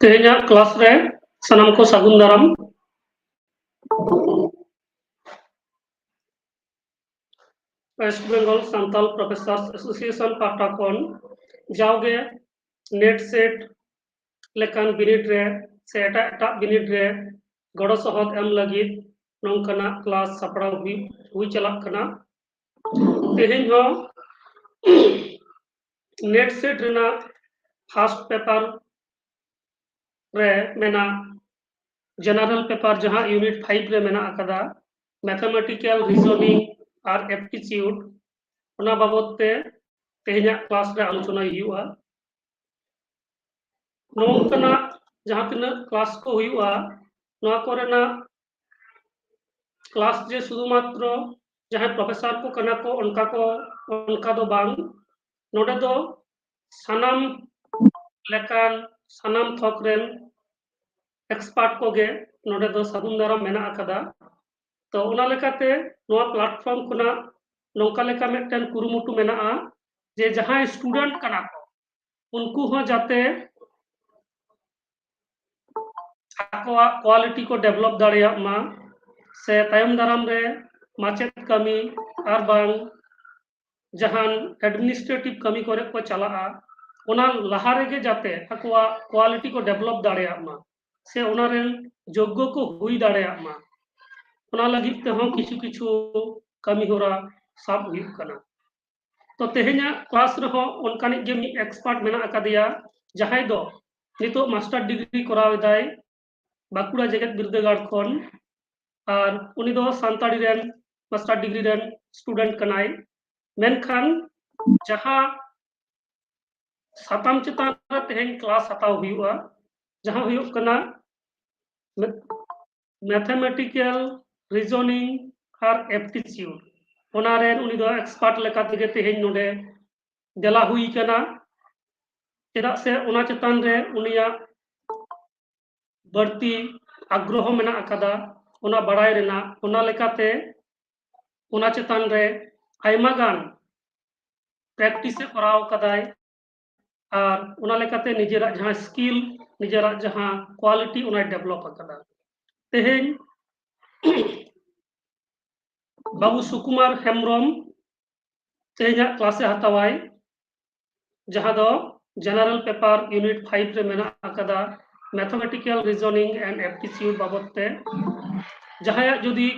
तेहेᱧाग class रे सनाम को सागुन दाराम। Waste Bengal Santal professors association पाहटा खन जावगे नेट सेट लेकान बिनिड रे से एटा बिनिड रे गड़ो सहद एम लगिद नोंकना क्लास सपड़ाव हुई चलाक कना। तेहेñ हो नेट सेट रेना फर्स्ट पेपर रे मेना जनरल पेपर जहां यूनिट 5 रे मेना अकदा मैथमेटिकल रीजनिंग और एप्टीट्यूड ओना बाबत ते तेहेñा क्लास रे आलोचना हुआ नोंकना जहां तिना क्लास को हुआ नोआ कोरेना क्लास जे शुधुमात्र जहां प्रोफेसर को कना को उनका दो बांग नोडे दो सनाम लेकान सनाम थोक रेन एक्सपर्ट को गे नोडे दो सागुन दाराम मेना अकदा। तो ओना लेकाते नोआ प्लेटफॉर्म खुना नोंका लेका मिदटेन कुरुमुटु मेना जे जहां स्टूडेंट कना को उनको हो जाते आकोआ क्वालिटी को डेवलप दाड़िया मा से तायम दाराम रे माचेत कमी आर बांग जहां एडमिनिस्ट्रेटिव कमी करे को चला ओना लहा रेगे जाते आकोआ क्वालिटी को डेवलप दाड़िया मा से ओना रेन योग्य को हुई दाड़िया मा ओना लगित ते हो किछु किछु कमी होरा साब हुई कना। तो तेहेñा क्लास रे हो उनकानिक गे मी एक्सपर्ट मेना अकादिया जहां दो नितो मास्टर डिग्री कराव दाय बाकुड़ा जगत बिरदागार खन और उनी दो सांताड़ी रेन मास्टर डिग्री रेन स्टूडेंट कनाय मेनखान जहां साताम चितान रे तेहेñ क्लास हताव हुआ जहां हुयुक कना मैथमेटिकल रीजनिंग और एप्टीट्यूड ओना रेन उनी दो एक्सपर्ट लेका तेगे तेहेñ नोडे देला हुई कना चेदा से ओना चितान रे उनिया बढ़ती आग्रह मेना अकादा ओना बड़ाय रेना ओना लेकाते ओना चितान रे आयमा गान प्रैक्टिस कराव कदाय और ओना लेकाते निजेरा जहां स्किल निजेरा जहां क्वालिटी ओना डेवलप अकादा। तेहेñ बाबू सुकुमार हेम्ब्रम तेहेñा क्लासे हतावाय जहां दो जनरल पेपर यूनिट 5 रे मेना अकादा मैथमेटिकल रीजनिंग एंड एप्टीट्यूड बाबते जहां जुदी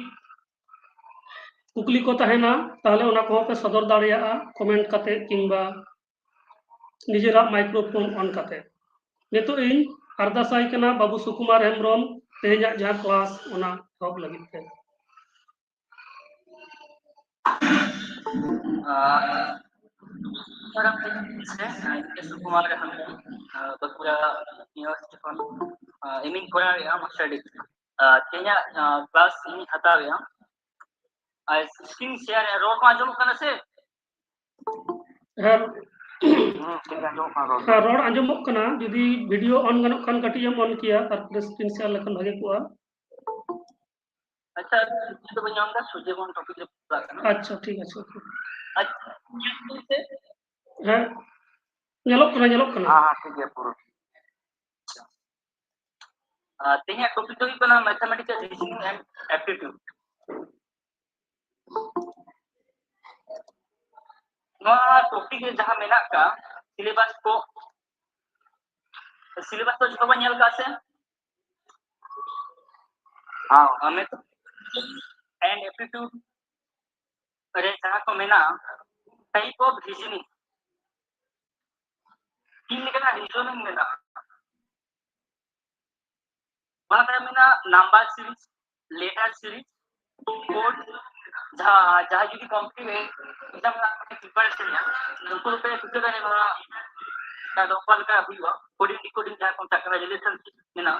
कुकली को तहेना ताहले ओना को पे सदर दाड़िया कमेंट काते किंबा निजेरा माइक्रोफोन ऑन काते नितो इन अरदासाई कना बाबू सुकुमार हेम्ब्रम तेहेñा जहां क्लास ओना हब लगित ते सुकुमार हेम्ब्रम बाकुड़ा यूनिवर्सिटी खन एमिंग कोरा मास्टर डिग्री तेहेñा क्लास इन हतावे और स्क्रीन शेयर रोड मा आजम कना से रोड आजमक कना जुदी वीडियो ऑन गनक खान कटियम ऑन किया तारपरे स्क्रीन शेयर लखन भागे कुआ। अच्छा तो बनियाम का सोचे कोन टॉपिक रे करना अच्छा ठीक है अच्छा से है ñelok kana हां ठीक है पूरा तेहेñा टॉपिक तो कना मैथमेटिकल रीजनिंग एंड एप्टीट्यूड नोआ टॉपिक जहां मेना का सिलेबस तो जो बनियल का से हां हमें एंड एप्टीट्यूड रे जहां को मेना टाइप ऑफ रीजनिंग तीन लेकना रीजनिंग मेना माना मेना number series letter series code जहां जुदी कॉम्प्लीट एकदम प्रिपरेशन या उनको पे फिक्र करने वाला का दोपल का हुआ कोडिंग डिकोडिंग जहां कॉन्टेक्ट रिलेशन मेना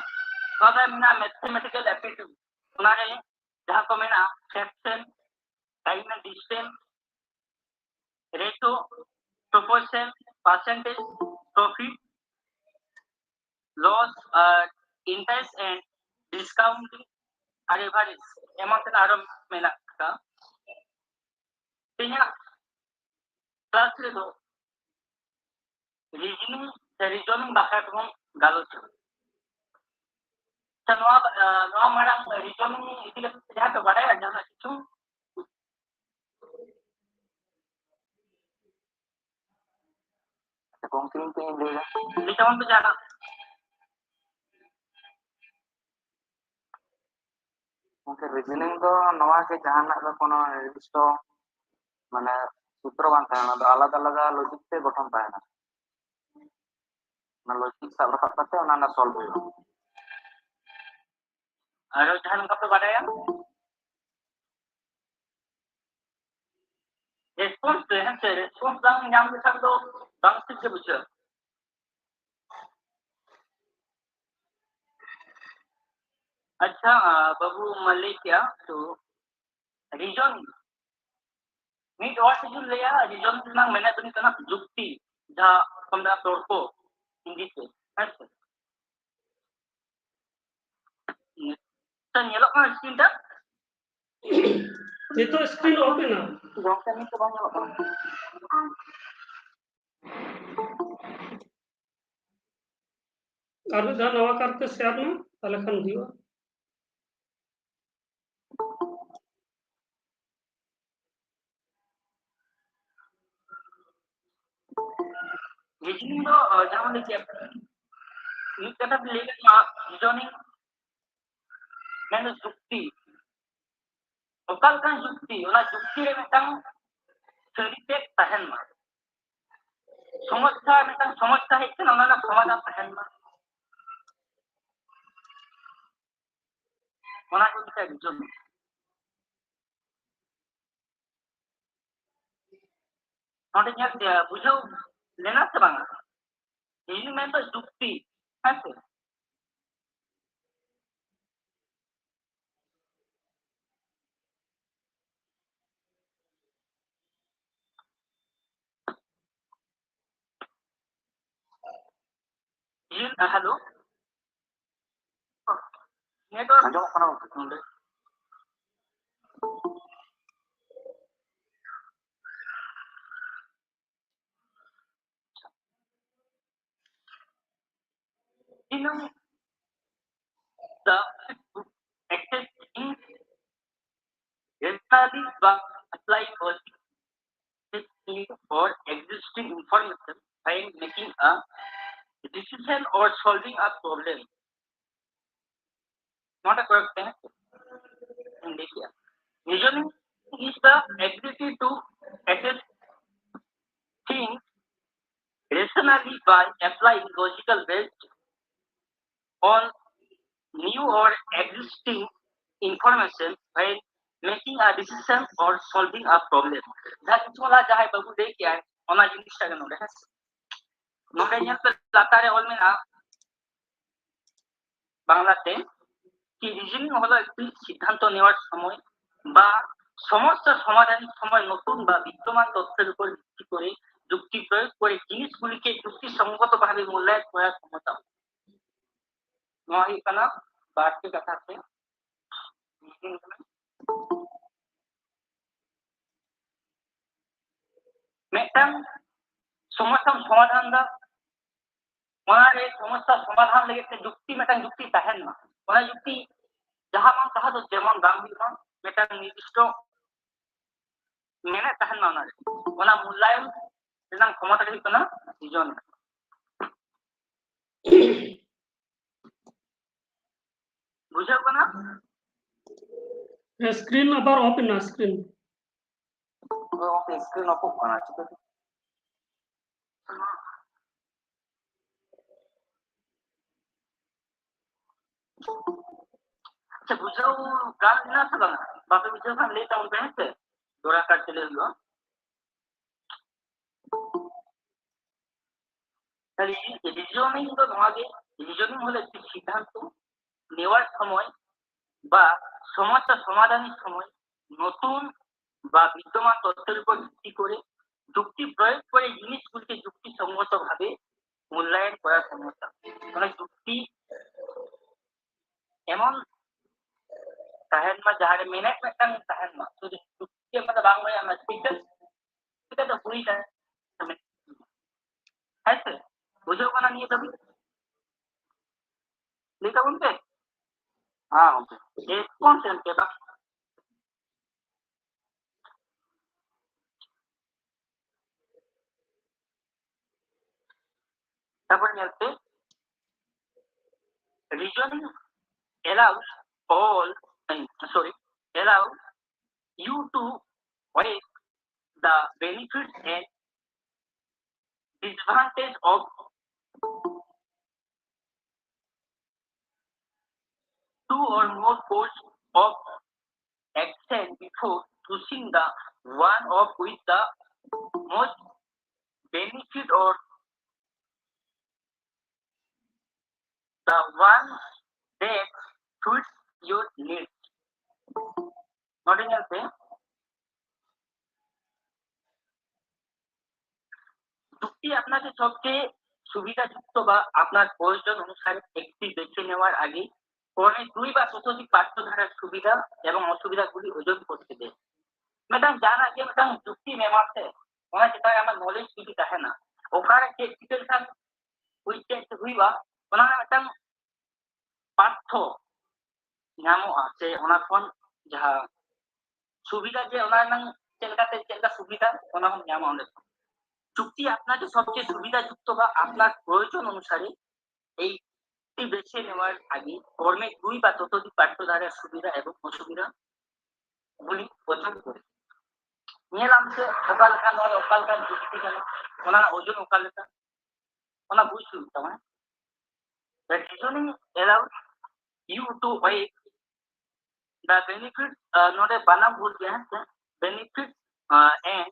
माना मेना मैथमेटिकल एप्टीट्यूड ओना रे जहां को मेना fraction time and distance ratio proportion percentage profit loss interest and discounting और एवरेज एमन आरो मेना का तेना क्लास रे दो रीजनिंग बाखा को गालोच नवा मारang reasoning इति कते जहाँ पे बढ़ाया जाना किछु कंक्रीट पे लेगा लिटावन पे जाना ओके रीजनिंग तो नवा के जहां ना कोनो निर्दिष्ट माने सूत्र बांग थाना तो अलग अलग लॉजिक से गठन थाना ना लॉजिक सब रखा करते ओना ना सॉल्व होयो आरो जहां का पे बढ़ाया रेस्पॉन्स है से रेस्पॉन्स बांग नाम के सब तो बांग से बुझो अच्छा बाबू मलेशिया तो रीजन मीट और से लिया रीजन नang मैंने तो तना जुक्ति जहां हमरा तोड़को हिंदी से अच्छा तो nyelok kan screen dah itu screen open ना gongkan ni to bang nyelok kan और जहाँ नवा करते शेयर ना ताले खान दियो reasoning do jangan dikit ini kata beliau reasoning mana jukti lokal kan jukti ona jukti re metang cerita tahan mah समस्या metang समस्या है कि ona na समाधान tahan mah ona ko kita reasoning नोटे क्या बुझो लेना से बांगा ini main तो jukti है हेलो नेटवर्क अंजो कना नोंडे inu the accessing entirely by applying or existing information and making a decision or solving a problem not a correct answer in this here reasoning is the ability to assess things rationally by applying logical based on new or existing information while making a decision or solving a problem. That is wala jahay babu de kya hai ona jinista ga node hai node nyal pe latare ol mena বাংলাতে কি reasoning হলো একটি সিদ্ধান্ত নেওয়ার সময় বা সমস্যা সমাধানের সময় নতুন বা বিদ্যমান তথ্যের উপর ভিত্তি করে যুক্তি প্রয়োগ করে জিনিসগুলিকে যুক্তিসঙ্গতভাবে মূল্যায়ন করার ক্ষমতা নয় এখানে বাড়তি কথা আছে मिट्टन समस्या समाधान दा ओनारे समस्या समाधान लगे ते जुक्ति मिट्टन जुक्ति तहन ना ओना जुक्ति जहां मान कहा तो जेमन बांग हुई मिट्टन निर्दिष्ट मेने तहन ना ओना मूल्यांकन रेनांग क्षमता के कना रिजन बुझा कना स्क्रीन अबार ओपन ना स्क्रीन ओके स्क्रीन ऑफ कना ठीक है अच्छा बुझाओ गाल ना था बना बापे बुझाओ हम लेता हूं बहन से दोरा काट चले लो তাহলে রিজনিং তো নয় রিজনিং হলো একটি সিদ্ধান্ত নেওয়ার সময় বা সমস্যা সমাধানের সময় নতুন বা বিদ্যমান তথ্যের উপর ভিত্তি করে যুক্তি প্রয়োগ করে জিনিসগুলিকে যুক্তিসঙ্গতভাবে মূল্যায়ন করার ক্ষমতা মানে যুক্তি এমন তাহেন মা যাহারে মেনে মেটাং তাহেন মা শুধু যুক্তি মানে বাংলায় আমরা ঠিক এটা তো ভুলই যায় হ্যাঁ স্যার বুঝেও কেনা নিয়ে যাবি লিখা বলতে हाँ ओके ये कौन से के बा তারপর নিতে reasoning allows all sorry allow you to weigh the benefits and disadvantage of two or more course of action before choosing the one of with the most benefit or the one that suits your needs. Nothing else. যুক্তি আপনাকে সবচেয়ে সুবিধাযুক্ত বা আপনার প্রয়োজন অনুসারে একটি বেছে নেওয়ার আগে ক্রমে 2 বা ততোধিক পাঠ্যধারার সুবিধা এবং অসুবিধাগুলি ওজন করতে দেয়। मैडम जाना कि मैडम जुक्ति में आपसे होना चाहिए हमारा नॉलेज की है ना ओकरा के एजुकेशन हुई टेस्ट हुई बा उन्होंने मैडम पाठ्य नामो से ओना फोन जहां सुविधा जे ओना नंग चेलका सुविधा ओना हम नामो ओंडे চুক্তি আপনাকে সবচেয়ে সুবিধাযুক্ত বা আপনার প্রয়োজন অনুসারে এই বেছে নেওয়ার আগে কর্মে 2 বা ততোধিক পাঠ্যধারার সুবিধা এবং অসুবিধা গুলি ওজন করে নিলাম যে ওকালকার যুক্তি কেন ওনার ওজন ওকালকা ওনা বুঝতে মানে the reasoning allows you to weigh the benefits not a banam bhul gaya hai benefits and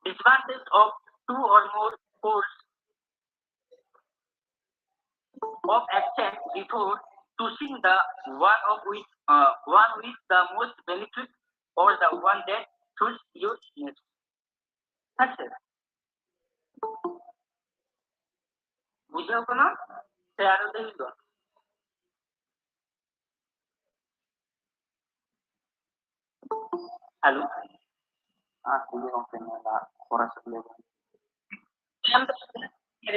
disadvantage of two or more course of action before choosing the one with the most benefit or the one that suits your needs. That's it. বুঝাও কোন share দিল hello kulit ang pinala oras sa level.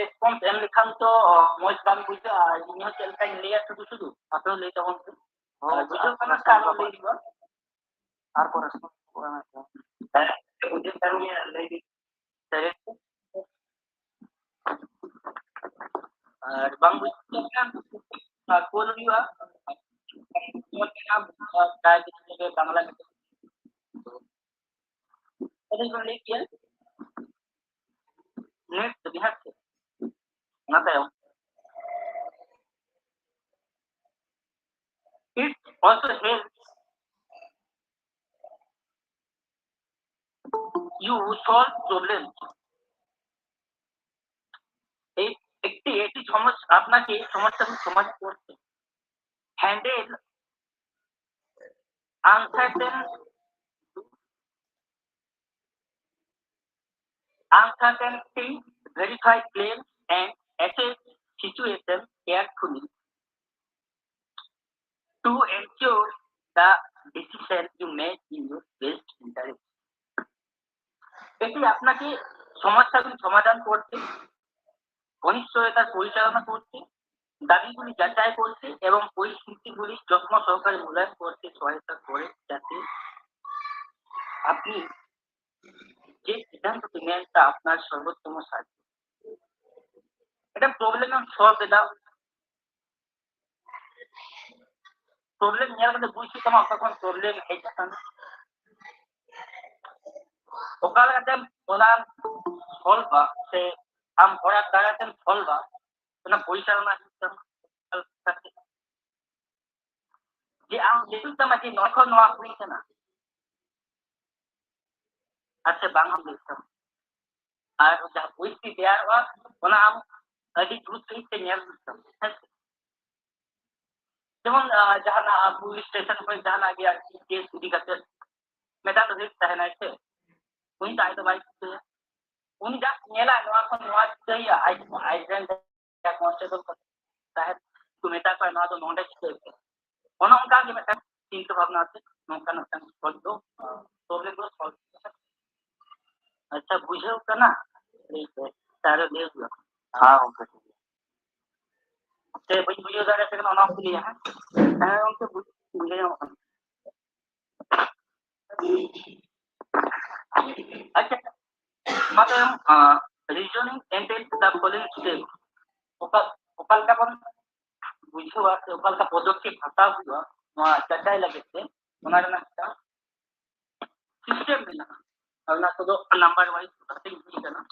Response yang likham to moch bang buja inyo chelka layer sudu apno le tawon bujo kana kano le diba ar ko response pura na bujo kami le di direct আর bang bujo kan কোন দিবা কোন নাম কাজ থেকে বাংলা এটা কোন লিখিয়ে next Bihar nata it also helps you solve problems একটি সমস্যা আপনাকে সমস্যার সমাধান করতে handle uncertainty verify claims and assess situation carefully to ensure the decision you make in your best interest. এটি আপনাকে সমস্যাগুলি সমাধান করতে অনিশ্চয়তার পরিচালনা করতে দাবিগুলি যাচাই করতে এবং পরিস্থিতিগুলি যত্ন সহকারে মূল্যায়ন করতে সহায়তা করে যাতে আপনি যে সিদ্ধান্তটি নেন তা আপনার সর্বোত্তম সাহায্য এটা প্রবলেম সলভ দাও প্রবলেম নিয়ে গেলে বুঝছি তোমার তখন প্রবলেম এইটা ওকাল কাছে ওনার সলভ সে আম ওরা দাঁড়াতেন সলভ ওনা পরিচালনা সিস্টেম যে আম যেটু তোমাকে নখন নোয়া হইছে না আচ্ছা বাংলা সিস্টেম আর যা বুঝছি দেয়ার ওয়া ওনা আম আদি দ্রুত লিখতে নিয়ে সিস্টেম যেমন যাহা পুলিশ স্টেশন पर जाना गया केस पूरी करते मेटा तो देखता है ना ऐसे उन चाहे तो भाई उन जा मेला नवा को नवा चाहिए आई जेंट या कांस्टेबल को साहब तू मेटा को ना तो नॉलेज चाहिए ओना उनका के मेटा चिंता भावना से नौका नुकसान कर दो प्रॉब्लम को सॉल्व अच्छा बुझे का ना ठीक है सारे ले लो हां ओके से बड़ी बुझाव दारे से ना को लिया है उनके बुझाव अच्छा मतलब reasoning entail the following step occult का बन बुझाव से ओकल का पदक्षेप हटाव हुआ वहां चर्चा लगे थे उन्होंने ना सिस्टम में ना और ना तो नंबर वाइज भर्ती नहीं करना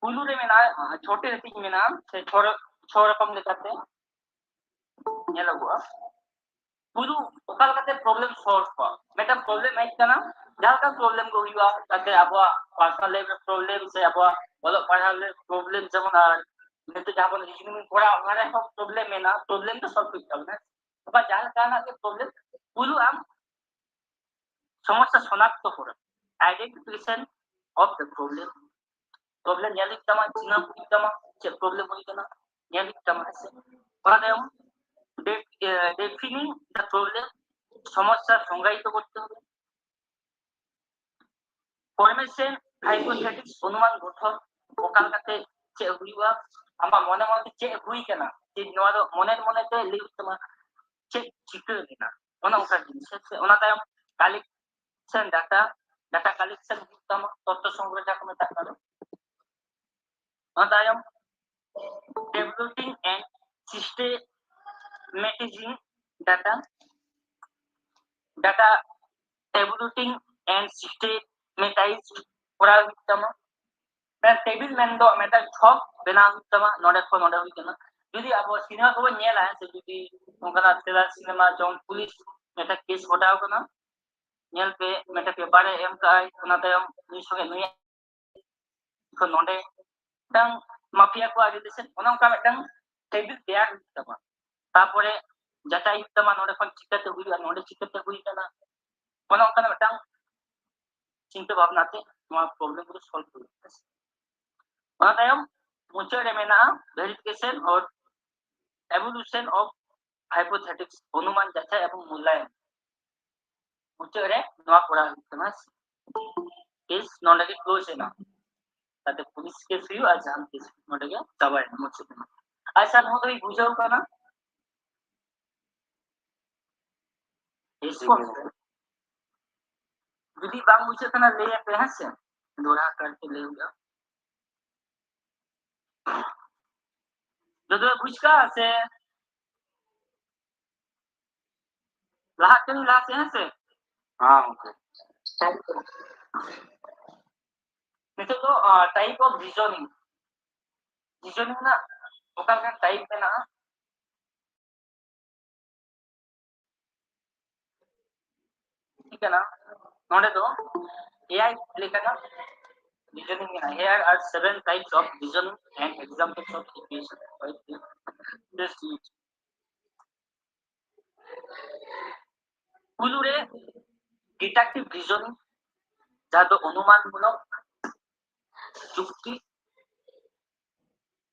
पुलू रे में ना छोटे रेटिंग में ना से छोड़ रकम लेते हैं ये लोग हुआ पुलू ओकल का प्रॉब्लम सॉल्व हुआ मेरा प्रॉब्लम है क्या ना जहाँ का प्रॉब्लम को हुआ ताकि अब पर्सनल लेवल प्रॉब्लम से अब बोलो पर्सनल प्रॉब्लम जब मैं तो जहाँ पर रीजनिंग में थोड़ा हमारे सब प्रॉब्लम है ना प्रॉब्लम तो सॉल्व करता है अब जहाँ का ना प्रॉब्लम पुलू हम समस्या शनाक्त हो रहा identification of the problem problem ᱧᱮᱞ ᱛᱟᱢᱟ ᱪᱤᱱᱦᱟᱹᱯ ᱦᱩᱭᱩᱜ ᱛᱟᱢᱟ ᱪᱮᱫ प्रॉब्लम ᱦᱩᱭ ᱠᱟᱱᱟ ᱧᱮᱞ ᱦᱩᱭᱩᱜ ᱛᱟᱢᱟ ᱦᱮᱸᱥᱮ ᱚᱱᱟ ᱛᱟᱭᱚᱢ defining the problem সমস্যা সংজ্ঞায়িত করতে হবে ফরমেশন হাইপোথেটিক্স অনুমান গঠন ওকাল কাতে চেক হুইবা আমার মনে মনে চেক হুই কেনা যে নোয়া দো মনে তে লিখ তমা চেক চিকো কেনা ওনা ওকা জিনিস আছে ওনা তায়ম কালেকশন ডাটা কালেকশন তমা তথ্য সংগ্রহ যাকে মেতা পারো ওনা তায়ম developing and systematizing data developing and systematized করা হইতামা টেবিল মেন দো মেটা ছক বেনা হইতামা নডে খ নডে হইতামা যদি আবো সিনেমা को ñela है से যদি ओकरा thriller cinema zone police Meta case हटाव कना ñel पे मेटा पेपर एम काय ओना तायम नि संगे नुय को नडे तंग माफिया को आगे देसे ओना का मेटंग टेबिल तैयार हइतामा तारपरे जाटा हइतामा नडे खन चिकाते हुइया नडे चिकाते हुइ कना ओना का मेटंग चिंता भावना ते नोआ प्रॉब्लम को सॉल्व हुइया ओना तायम मुचे रे मेना वेरिफिकेशन और एवोल्यूशन ऑफ हाइपोथेटिक्स अनुमान जाचा एवं मूल्यांकन मुचे रे नोआ करा हइतामा केस नडे के क्लोज है ताते पुलिस केस हुइया आ जान केस नडे के चाबाय मुचे अच्छा नो तो बुझाव कना इसको যদি বাং বুঝে কনা ले पे हसे दोरा करके ले हुआ जो बुझका से लाहा से हसे हां ओके तो टाइप ऑफ रीजनिंग ना ओका का टाइप में ना ठीक है ना नोडे तो AI लेखना reasoning here are 7 types of reasoning and examples of equation right this is পুলুরে ডিডাকটিভ রিজনিং যা তো অনুমানমূলক যুক্তি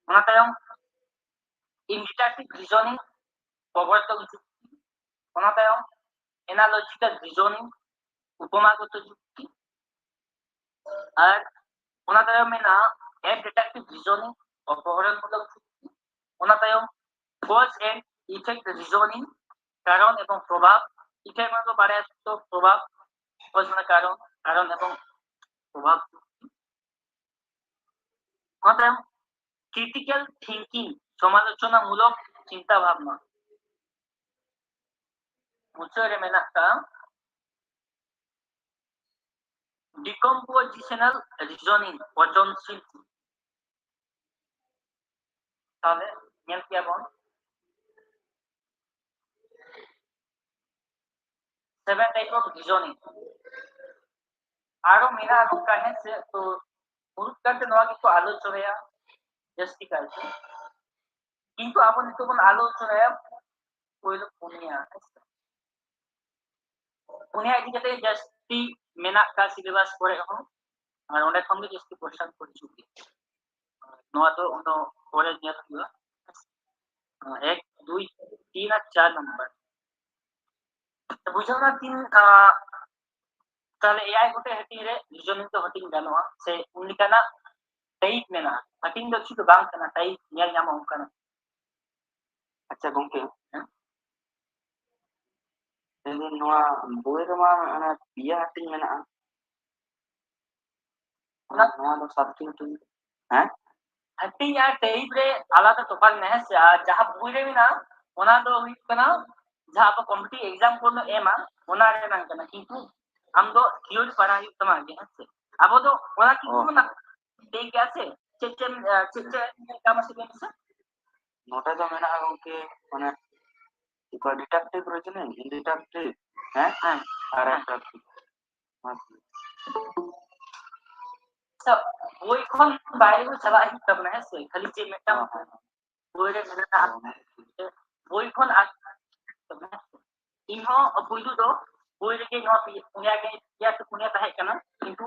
ওনা তায়ম ইন্ডিটাকটিভ রিজনিং প্রবর্তক যুক্তি ওনা তায়ম এনালজিক্যাল রিজনিং উপমাগত যুক্তি আর ওনা তায়ম মেনা ডিডাকটিভ রিজনিং অপহরণমূলক যুক্তি ওনা তায়ম কজ এন্ড ইফেক্ট রিজনিং কারণ এবং প্রভাব ইফেক্ট মানে বাড়ে তো প্রভাব কজ মানে কারণ এবং প্রভাব ওনা তায়ম ক্রিটিক্যাল থিংকিং সমালোচনামূলক চিন্তা ভাবনা মুচরে মেনাকা ডিকম্পোজিশনাল রিজনিং পচনশীল তাহলে ñel কি আবন 7 টাইপ অফ রিজনিং আরো মেনা নকা है से तो পুরুত কাটে নয়া কিছু আলোচনা জাস্টি কালছে কিন্তু আপন তো কোন আলোচনা কইলো पुनिया इदिके जस्ती मेना का सिलेबस करे हो और ओंडे खन गे जस्ती क्वेश्चन कर चुकी नोआ तो उनो करे नियत हुआ 1 2 3 और 4 नंबर तो बुझो ना 3 তাহলে এআই গোটে হাᱹᱴᱤᱧ ᱨᱮ রিজনিং ᱫᱚ ᱦᱟᱹᱴᱤᱧ ᱜᱟᱱᱚᱜᱼᱟ ᱥᱮ ᱩᱱᱞᱮᱠᱟᱱᱟᱜ ᱴᱟᱭᱤᱯ ᱢᱮᱱᱟᱜᱼᱟ ᱦᱟᱹᱴᱤᱧ ᱫᱚ ᱥᱩᱫᱷᱩ ᱵᱟᱝ ᱠᱟᱱᱟ ᱴᱟᱭᱤᱯ ᱧᱮᱞ ᱧᱟᱢᱚᱜ ᱚᱱᱠᱟᱱᱟᱜ ᱟᱪᱪᱷᱟ ᱜᱚᱝᱠᱮ ᱦᱮᱸ ᱞᱟᱹᱭᱫᱟᱹᱧ ᱱᱚᱣᱟ ᱵᱳᱭ ᱨᱮᱢᱟ ᱚᱱᱟ ᱯᱮᱭᱟ ᱦᱟᱹᱴᱤᱧ ᱢᱮᱱᱟᱜᱼᱟ ᱱᱚᱣᱟ ᱫᱚ ᱥᱟᱵᱡᱮᱠᱴ ᱦᱮᱸ ᱦᱟᱹᱴᱤᱧ ᱟᱨ ᱴᱟᱭᱤᱯ ᱨᱮ ᱟᱞᱟᱫᱟ ᱛᱚᱯᱷᱟᱛ ᱢᱮᱱᱟᱜᱼᱟ ᱦᱮᱸᱥᱮ ᱟᱨ ᱡᱟᱦᱟᱸ ᱵᱳᱭ ᱨᱮ ᱢᱮᱱᱟᱜᱼᱟ ᱚᱱᱟ ᱫᱚ ᱦᱩᱭᱩᱜ ᱠᱟᱱᱟ ᱡᱟᱦᱟᱸ ᱟᱵᱚ ᱠᱚᱢᱯᱤᱴᱤᱴᱤভ ᱮᱠᱡᱟᱢ ᱠᱚ ᱮᱢᱟ ᱚᱱᱟ ᱨᱮᱱᱟᱜ ᱠᱟᱱᱟ ᱠᱤᱱᱛᱩ ᱟᱢ ᱫᱚ ᱛᱷᱤᱭᱳᱨᱤ ᱯᱟᱲᱦᱟᱣ ᱦᱩᱭᱩᱜ ᱛᱟᱢᱟ ᱟᱜᱮ ᱦᱮᱸᱥᱮ ᱟᱵᱚ ᱫᱚ ᱚᱱᱟ ᱠᱤᱱᱛᱩ ᱵᱚᱱ ᱴᱷᱤᱠ ᱜᱮᱭᱟ ᱥᱮ ᱪᱮᱫ ᱠᱟᱢ ᱥᱮ ᱵᱮᱱ ᱱᱚᱰᱮ ᱫᱚ ᱢᱮᱱᱟᱜᱼᱟ ᱜᱚᱝᱠᱮ ᱢᱟᱱᱮ ᱰᱤᱴᱟᱠᱴᱤভ রিজনিং ইন্ডিটাকটিভ হ্যাঁ ᱦᱮᱸ আর অ্যাট্রাকটিভ বই ᱠᱷᱚᱱ বাইরে ᱵᱚᱱ ᱪᱟᱞᱟᱜ ᱦᱩᱭᱩᱜ ᱛᱟᱵᱚᱱᱟ ᱦᱮᱸᱥᱮ ᱠᱷᱟᱹᱞᱤ ᱪᱮᱫ ᱢᱤᱫᱴᱟᱝ বই ᱨᱮ ᱢᱮᱱᱟᱜᱼᱟ বই ᱠᱷᱚᱱ ᱤᱧᱦᱚᱸ ᱯᱩᱭᱞᱩ ᱫᱚ বই ᱨᱮᱜᱮ ᱱᱚᱣᱟ ᱯᱩᱱᱭᱟ ᱜᱮ ᱯᱮᱭᱟ ᱥᱮ ᱯᱩᱱᱭᱟ ᱛᱟᱦᱮᱸ ᱠᱟᱱᱟ ᱠᱤᱱᱛᱩ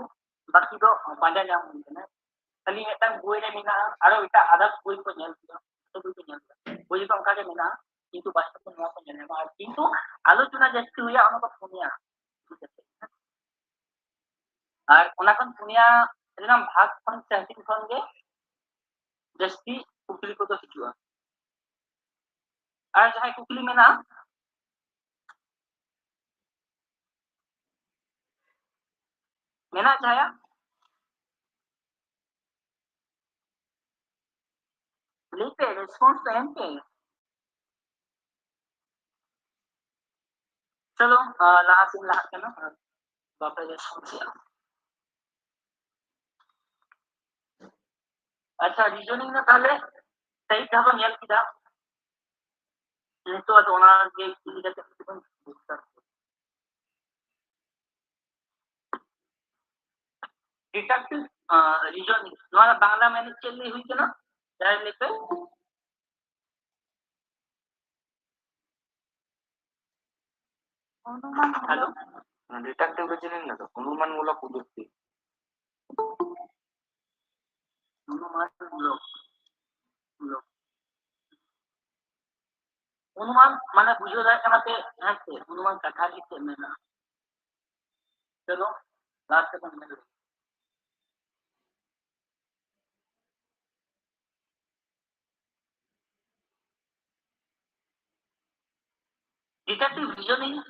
ᱵᱟᱹᱠᱤ ᱫᱚ ᱯᱟᱸᱡᱟ ᱧᱟᱢ ᱦᱩᱭ ᱠᱟᱱᱟ ᱠᱷᱟᱹᱞᱤ ᱢᱤᱫᱴᱟᱝ বই ᱨᱮ ᱢᱮᱱᱟᱜᱼᱟ ᱟᱨᱚ ᱮᱴᱟᱜ ᱟᱫᱟᱨᱥ ᱵᱳᱭ ᱠᱚ ᱧᱮᱞ ᱠᱮᱫᱟ ᱵᱳᱭ ᱠᱚ ᱧᱮᱞ ᱠᱮᱫᱟ ᱵᱳᱭ ᱨᱮᱫᱚ ᱚᱱᱠᱟ ᱜᱮ ᱢᱮᱱᱟᱜᱼᱟ ᱠᱤᱱᱛু ᱵᱟᱥᱛᱚᱵ ᱨᱮ ᱱᱚᱣᱟ ᱠᱚ ᱧᱮᱞ ᱧᱟᱢᱟ ᱟᱨ ᱠᱤᱱᱛᱩ ᱟᱞᱳᱪᱚᱱᱟ ᱡᱟᱹᱥᱛᱤ ᱦᱩᱭᱩᱜᱼᱟ ᱚᱱᱟ ᱫᱚ ᱯᱩᱱᱭᱟ আর ᱚᱱᱟ ᱠᱷᱚᱱ ᱯᱩᱱᱭᱟ ᱨᱮᱱᱟᱜ ᱵᱷᱟᱜᱽ ᱠᱷᱚᱱ ᱥᱮ ᱦᱟᱹᱴᱤᱧ ᱠᱷᱚᱱ ᱜᱮ ᱡᱟᱹᱥᱛᱤ ᱠᱩᱠᱞᱤ ᱠᱚᱫᱚ ᱦᱤᱡᱩᱜᱼᱟ ᱟᱨ ᱡᱟᱦᱟᱸᱭ ᱠᱩᱠᱞᱤ ᱢᱮᱱᱟᱜᱼᱟ ᱢᱮᱱᱟᱜ ᱡᱟᱦᱟᱸᱭᱟᱜ ᱞᱟᱹᱭ ᱯᱮ ᱨᱮᱥᱯᱚন্স ᱫᱚ ᱮᱢ ᱯᱮ चलो लाहा से लाहा करना बापरे रेस्पॉन्स अच्छा रीजनिंग में ताहले सही ढाबा ᱧᱮᱞ ᱠᱮᱫᱟ ᱱᱤᱛᱚᱜ ᱟᱫᱚ ᱚᱱᱟ ᱜᱮ ᱤᱫᱤ ᱠᱟᱛᱮ ᱵᱚᱱ ᱰᱤᱥᱠᱟᱥ डिटेक्टिव रीजनिंग नोआ बांग्ला में चेक नहीं हुई ना जाय लेते हेलो ডিটেকটিভ রিজনিং না তো অনুমানমূলক প্রযুক্তি अनुमान माने बुझो जाए कना पे ऐसे अनुमान कथा लिखते में ना चलो लास्ट तक में Deductive reasoning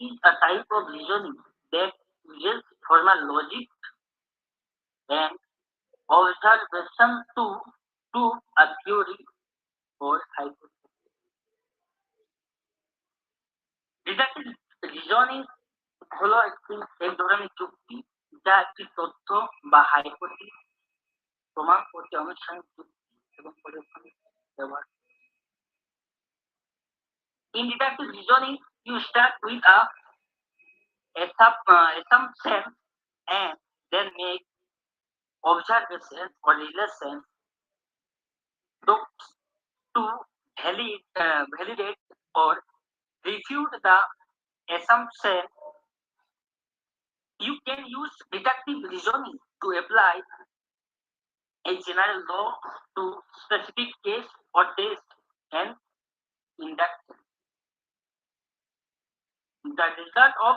is a type of reasoning that uses formal logic and observation to prove a theory or hypothesis. Deductive reasoning হলো এক ধরনের যুক্তি যা একটি তথ্য বা হাইপোথিসিস প্রমাণ করতে আনুষ্ঠানিক যুক্তি এবং পরীক্ষণের ব্যবহার In deductive reasoning, you start with a assumption and then make observations or relations to validate or refute the assumption. You can use deductive reasoning to apply a general law to specific case or test and induction. The result of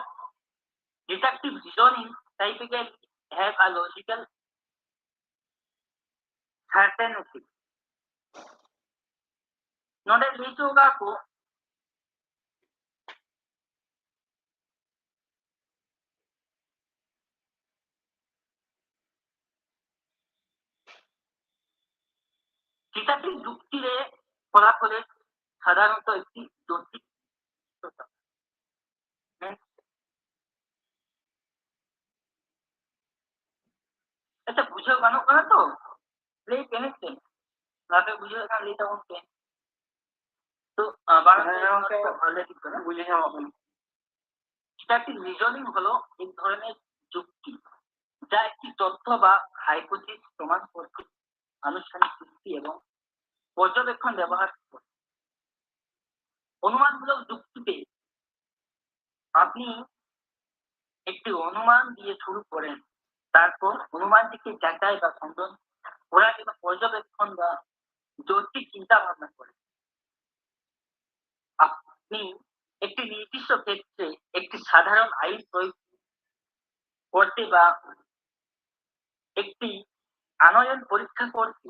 deductive reasoning typically have a logical certainty. नोडे लीचोगा को deductive যুক্তিরে ফলাফলে সাধারণত একটি জটিল अच्छा बुझे गानो करा तो ले कहने से राते बुझे का लेता हूं के तो বাংলা অলরেডি করে বুঝে যাও আপনি ডিডাক্টিভ রিজনিং হলো এক ধরনের যুক্তি যা একটি তথ্য বা হাইপোথিসিস প্রমাণ করতে আনুষ্ঠানিক যুক্তি এবং পর্যবেক্ষণ ব্যবহার করে অনুমানমূলক যুক্তিতে আপনি একটি অনুমান দিয়ে শুরু করেন তারপর অনুমানটিকে যাচাই বা খণ্ডন করা কিংবা পর্যবেক্ষণ বা যৌক্তিক চিন্তা ভাবনা করেন আপনি একটি নির্দিষ্ট ক্ষেত্রে একটি সাধারণ আইন প্রয়োগ করতে বা একটি আনয়ন পরীক্ষা করতে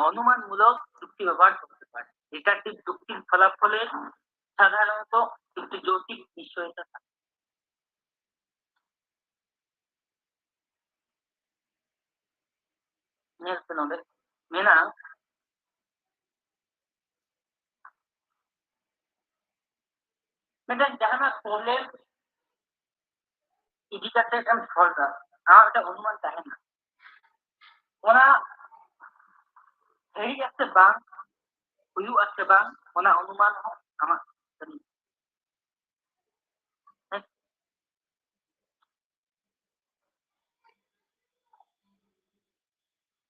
অনুমানমূলক যুক্তি ব্যবহার করতে পারে। রিকার্সিভ যুক্তির ফলাফলের সাধারণত একটি যৌক্তিক নিশ্চয়তা থাকে। ᱧᱮᱞᱯᱮ ᱱᱚᱰᱮ ᱢᱮᱱᱟᱜᱼᱟ ᱢᱤᱫᱴᱟᱝ ᱡᱟᱦᱟᱱᱟᱜ ᱯᱨᱚᱵᱞᱮᱢ ᱤᱫᱤ ᱠᱟᱛᱮᱫ ᱮᱢ ᱥᱚᱞᱵᱷᱟ, ᱟᱢᱟᱜ ᱢᱤᱫᱴᱟᱝ ᱚᱱᱩᱢᱟᱱ ᱛᱟᱦᱮᱱᱟ, ᱚᱱᱟ ᱥᱟᱹᱨᱤ ᱟᱥᱮ ᱵᱟᱝ, ᱦᱩᱭᱩᱜ ᱟᱥᱮ ᱵᱟᱝ, ᱚᱱᱟ ᱚᱱᱩᱢᱟᱱ ᱦᱚᱸ ᱟᱢᱟᱜ ᱥᱟᱹᱨᱤ᱾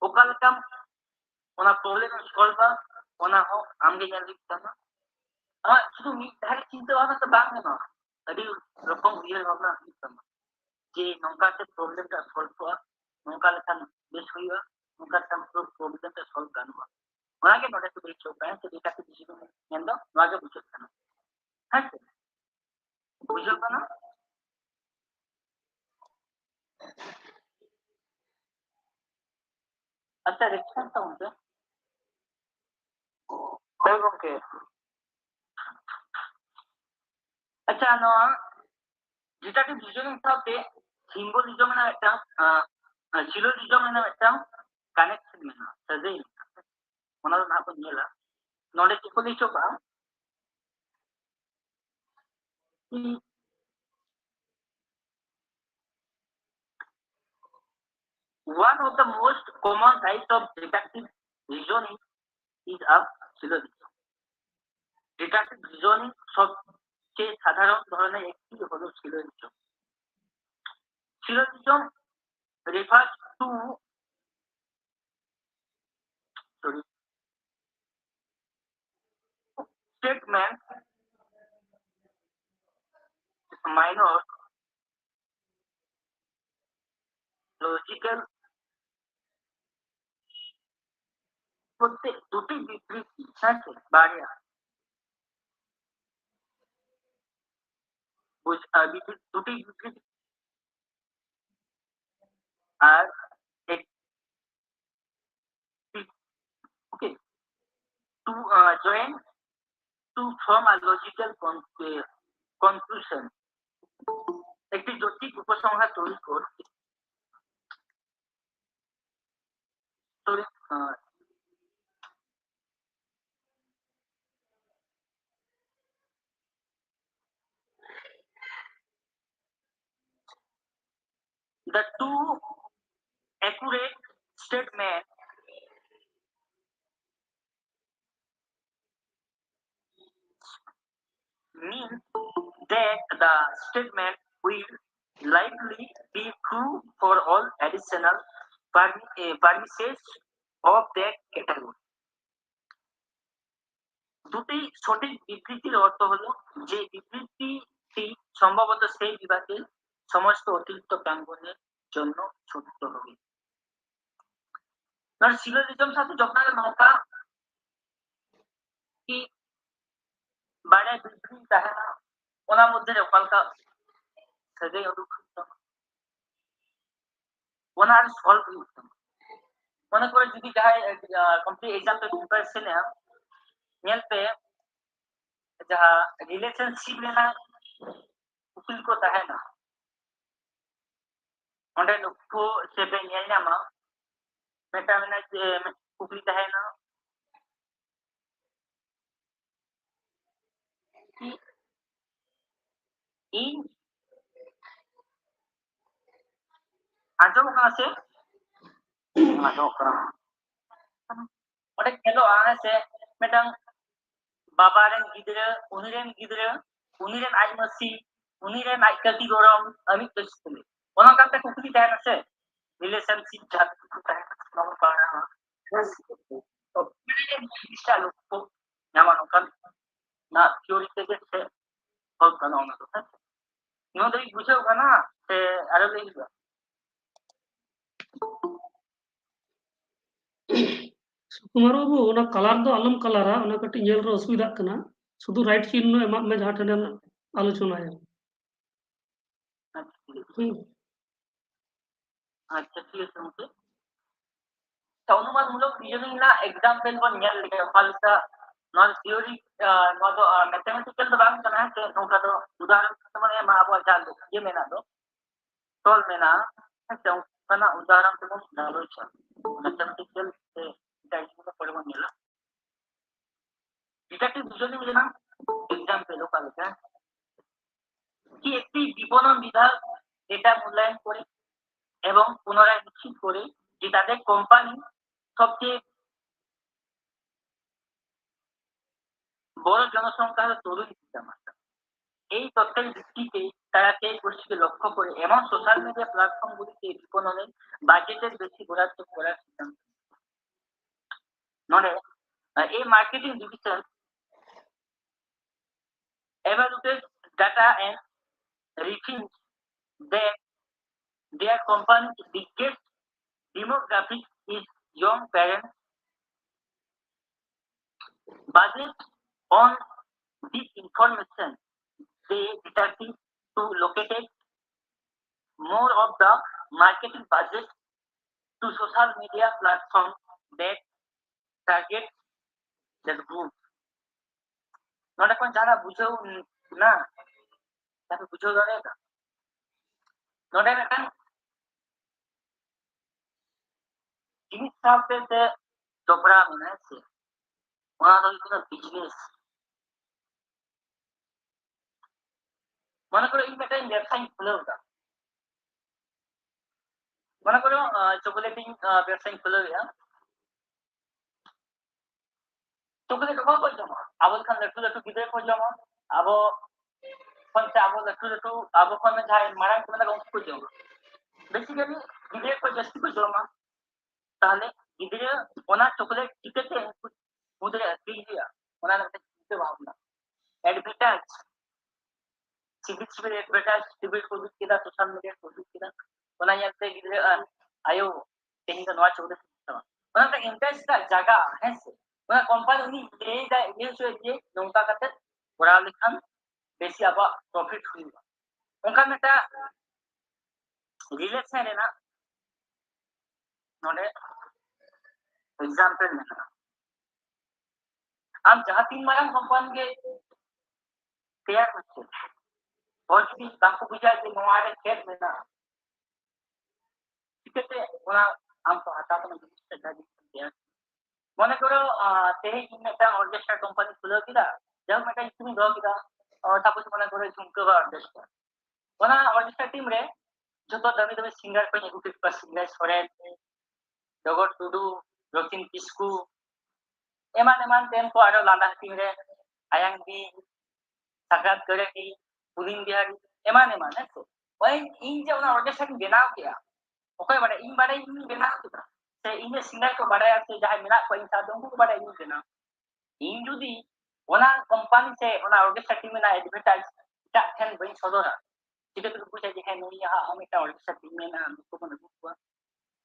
ᱚᱠᱟ ᱞᱮᱠᱟᱢ ᱚᱱᱟ ᱯᱨᱚᱵᱞᱮᱢ ᱮᱢ ᱥᱚᱞᱵᱷᱟ, ᱚᱱᱟ ᱦᱚᱸ ᱟᱢᱜᱮ ᱧᱮᱞ ᱦᱩᱭᱩᱜ ᱛᱟᱢᱟ। ᱟᱢᱟᱜ শুধু ᱢᱤᱫ ᱫᱷᱟᱨᱮ ᱪᱤᱱᱛᱟᱹ ᱵᱷᱟᱵᱱᱟ ᱛᱮ ᱵᱟᱝ ᱜᱟᱱᱚᱜᱼᱟ, ᱟᱹᱰᱤ ᱨᱚᱠᱚᱢ ᱩᱭᱦᱟᱹᱨ ᱵᱷᱟᱵᱱᱟ ᱦᱩᱭᱩᱜ ᱛᱟᱢᱟ ᱡᱮ ᱱᱚᱝᱠᱟᱛᱮ ᱯᱨᱚᱵᱞᱮᱢᱴᱟ ᱥᱚᱞᱵᱷᱚᱜᱼᱟ, ᱱᱚᱝᱠᱟ ᱞᱮᱠᱷᱟᱱ ᱵᱮᱥ ᱦᱩᱭᱩᱜᱼᱟ, ᱱᱚᱝᱠᱟ ᱞᱮᱠᱷᱟᱱ ᱯᱨᱚᱵᱞᱮᱢᱴᱟ ᱥᱚᱞᱵᱷ ᱜᱟᱱᱚᱜᱼᱟ। ᱚᱱᱟᱜᱮ ᱱᱚᱰᱮ ᱠᱚ ᱞᱟᱹᱭ ᱦᱚᱪᱚ ᱠᱟᱜᱼᱟ ᱡᱮ ᱰᱮᱴᱟ ᱰᱤᱥᱤᱡᱱ ᱢᱮᱱᱫᱚ ᱱᱚᱣᱟᱜᱮ ᱵᱩᱡᱷᱟᱹᱜ ᱠᱟᱱᱟ। ᱦᱮᱸ ᱥᱮ ᱵᱩᱡᱷᱟᱹᱜ ᱠᱟᱱᱟ? ᱟᱪᱪᱷᱟ ᱨᱮᱥᱯᱚন্স ᱛᱟᱵᱚᱱ ᱯᱮ। ᱦᱳᱭ ᱜᱚᱝᱠᱮ। ᱟᱪᱪᱷᱟ ᱱᱚᱣᱟ ᱰᱮᱴᱟᱴᱤভ রিজনিং সাথে সিম্বলিজম এর একটা সিলোজিজম এর একটা কানেকশন মেনাᱜᱼᱟ, ᱥᱟᱹᱜᱟᱹᱭ ᱢᱮᱱᱟᱜᱼᱟ। ᱚᱱᱟ ᱫᱚ ᱱᱟᱦᱟᱜ ᱵᱚᱱ ᱧᱮᱞᱟ ᱱᱚᱰᱮ ᱪᱮᱫ ᱠᱚ ᱞᱟᱹᱭ ᱦᱚᱪᱚ ᱠᱟᱜᱼᱟ one of the most common types of deductive reasoning is a syllogism. Deductive reasoning সবচেয়ে সাধারণ ধরনের একটি হলো syllogism. Syllogism refers to statement minor logical প্রত্যেক দুটি বিবৃতি আছে বাড়িয়া দুটি বিবৃতি আর okay to join to form a logical conclusion একটি যৌক্তিক উপসংহার তৈরি করতে the two accurate statement means that the statement will likely be true for all additional premises of that category. দুটি সঠিক বিবৃতির অর্থ হলো যে বিবৃতিটি সম্ভবত সেই বিভাগের সমস্ত অতিরিক্ত প্রাঙ্গণের জন্য সত্য হবে। কারণ সিলোজিজম সাথে যখন নৌকা কি বাড়ে বিবৃতি তাহলে ওনার মধ্যে অকালকা ᱥᱟᱹᱜᱟᱹᱭ ᱩᱰᱩᱠ ᱦᱩᱭᱩᱜ ᱛᱟᱢᱟ, ᱚᱱᱟ ᱟᱨ ᱥᱚᱞᱵᱷ ᱦᱩᱭᱩᱜ ᱛᱟᱢᱟ। মনে করে যদি যাই কমপ্লিট এক্সাম্পল প্রিপারেশন এ ᱧᱮᱞ ᱯᱮ ᱡᱟᱦᱟᱸ রিলেশনশিপ ᱨᱮᱱᱟᱜ ᱩᱯᱤᱞ ᱠᱚ ᱛᱟᱦᱮᱱᱟ ᱚᱸᱰᱮ ᱞᱚᱠᱠᱷᱚ ᱥᱮ ᱯᱮ ᱧᱮᱞ ᱧᱟᱢᱟ ᱢᱤᱫᱴᱟᱝ ᱢᱮᱱᱟᱜᱼᱟ ᱡᱮ ᱠᱩᱠᱞᱤ ᱛᱟᱦᱮᱱᱟ ᱤᱧ ᱟᱸᱡᱚᱢᱚᱜ ᱠᱟᱱᱟ ᱥᱮ ᱟᱸᱡᱚᱢᱚᱜ ᱠᱟᱱᱟ ᱚᱸᱰᱮ ᱧᱮᱞᱚᱜᱼᱟ ᱦᱮᱸ ᱥᱮ ᱢᱤᱫᱴᱟᱝ ᱵᱟᱵᱟ ᱨᱮᱱ ᱜᱤᱫᱽᱨᱟᱹ ᱩᱱᱤ ᱨᱮᱱ ᱟᱡ ᱢᱟᱹᱥᱤ ᱩᱱᱤ ᱨᱮᱱ ᱟᱡ ᱠᱟᱹᱴᱤᱡ ᱜᱚᱲᱚᱢ ᱟᱹᱢᱤᱡ ᱯᱟᱹᱥᱠᱟᱹᱞᱤ ᱚᱱᱟ ᱠᱟᱛᱮ ᱠᱩᱠᱞᱤ ᱛᱟᱦᱮᱱᱟ ᱥᱮ রিলেশনশিপ ᱡᱟᱦᱟᱸ ᱠᱩᱠᱞᱤ ᱛᱟᱦᱮᱱᱟ ᱱᱚᱣᱟ ᱯᱟᱲᱦᱟᱣᱟ জিনিসটা লক্ষ্য ᱧᱟᱢᱟ ᱱᱚᱝᱠᱟᱱ ᱱᱟ ᱛᱷᱤওরি থেকে সে সলভ গানোᱟ ᱚᱱᱟ ᱫᱚ ᱦᱮᱸ ᱱᱚᱣᱟ ᱫᱚ ᱵᱩᱡᱷᱟᱹᱣ ᱠᱟᱱᱟ ᱥᱮ ᱟᱨᱚ ᱞᱟᱹᱭ ᱦᱩᱭᱩᱜᱼᱟ? सुकुमार बाबू ओना कलर दो आलम कलरा ओना कटी ñel रे असुविधा कना शुधु राइट चिन्ह एमाग में जहां ठेन आलोचनाया। अच्छा ठीक है मुझे अनुमानमूलक रीजनिंग ना एग्जाम्पल बन ñel लेके falsa non theory no do mathematical do bang kana ke nongka do udaharan teman ya ma abo jal ye mena do tol mena se kana udaharan teman dalo cha mathematical se dai ko pade bang ñela deductive reasoning না example falsa কি একটি বিপণন বিভাগ এটা মূল্যায়ন করে এবং পুনরায় নিশ্চিত করে যে তাদের কোম্পানি সবচেয়ে বড় জনসংখ্যা হলো তরুণ পিতামাতা এই তথ্যের ভিত্তিতে তারা সেই গোষ্ঠীকে লক্ষ্য করে এমন সোশ্যাল মিডিয়া প্ল্যাটফর্মগুলিতে বিপণনের বাজেটের বেশি বরাদ্দ করার সিদ্ধান্ত মানে এই marketing division evaluated data and refined that their company's biggest demographic is young parents. Based on this information, they decided to locate more of the marketing budget to social media platforms that target that group. নটা কোন যারা বুঝেও না তাকে বুঝেও ধরে না নটা একটা জিনিস সাথে চোপড়া মনে আছে ওনার কোনো বিজনেস মনে করো এই একটা ব্যবসায়িক খুলে ওটা মনে করো চকোলেটিং ব্যবসায়িক খুলে গিয়া चॉकलेट को कोई जमा अब खान लट्टू लट्टू गिदरे को जमा अब कौन से अब लट्टू लट्टू अब कौन में जाए मारा को ना को जमा बेसिकली गिदरे को जस्ट को जमा ताले गिदरे ओना चॉकलेट टिकते मुद्रे दिया ओना लगता है भावना एडवर्टाइज सिविल एडवर्टाइज सिविल को किदा सोशल मीडिया को किदा ओना याते गिदरे आयो तेही का नवा चॉकलेट ओना का इंटरेस्ट का जगह है से Una company ini dia so dia nongka kata ora lekhan besi apa profit huiba onka meta relation है ना नोडे एग्जांपल लेना हम जहां 3 मारम कंपनी के तैयार होते और भी काको बुझा के हमारे खेत में ना ठीक है ओना हम तो हटा तो नहीं सकता মনে করো তেহি একটা অর্কেস্ট্রা কোম্পানি খুলে কিনা যেমন একটা তুমি দাও কিনা তারপর মনে করো ঝুমকো বা অর্কেস্ট্রা ওনা অর্কেস্ট্রা টিম রে যত দামি দামি সিঙ্গার পেয়ে উঠিত পা সিঙ্গার সরেন জগৎ টুডু রকিন কিসকু এমান এমান টেম্পো আর লান্দা টিম রে আয়াং বি সাকাত করে কি পুলিন বিহারি এমান এমান হ্যাঁ ওই ইন যে ওনা অর্কেস্ট্রা টিম বেনাও কিয়া ওকে মানে ইন বাড়াই ইন বেনাও কিনা से इन सिंगर को बढ़ाया से जहां मिला को इन साधों को बढ़ाया इन देना इन जुदी ओना कंपनी से ओना ऑर्केस्ट्रा टीम में ना एडवर्टाइज टा थन बइन सदोरा ठीक है तो पूछा जे है नहीं यहां हम एक ऑर्केस्ट्रा टीम में ना हमको को हुआ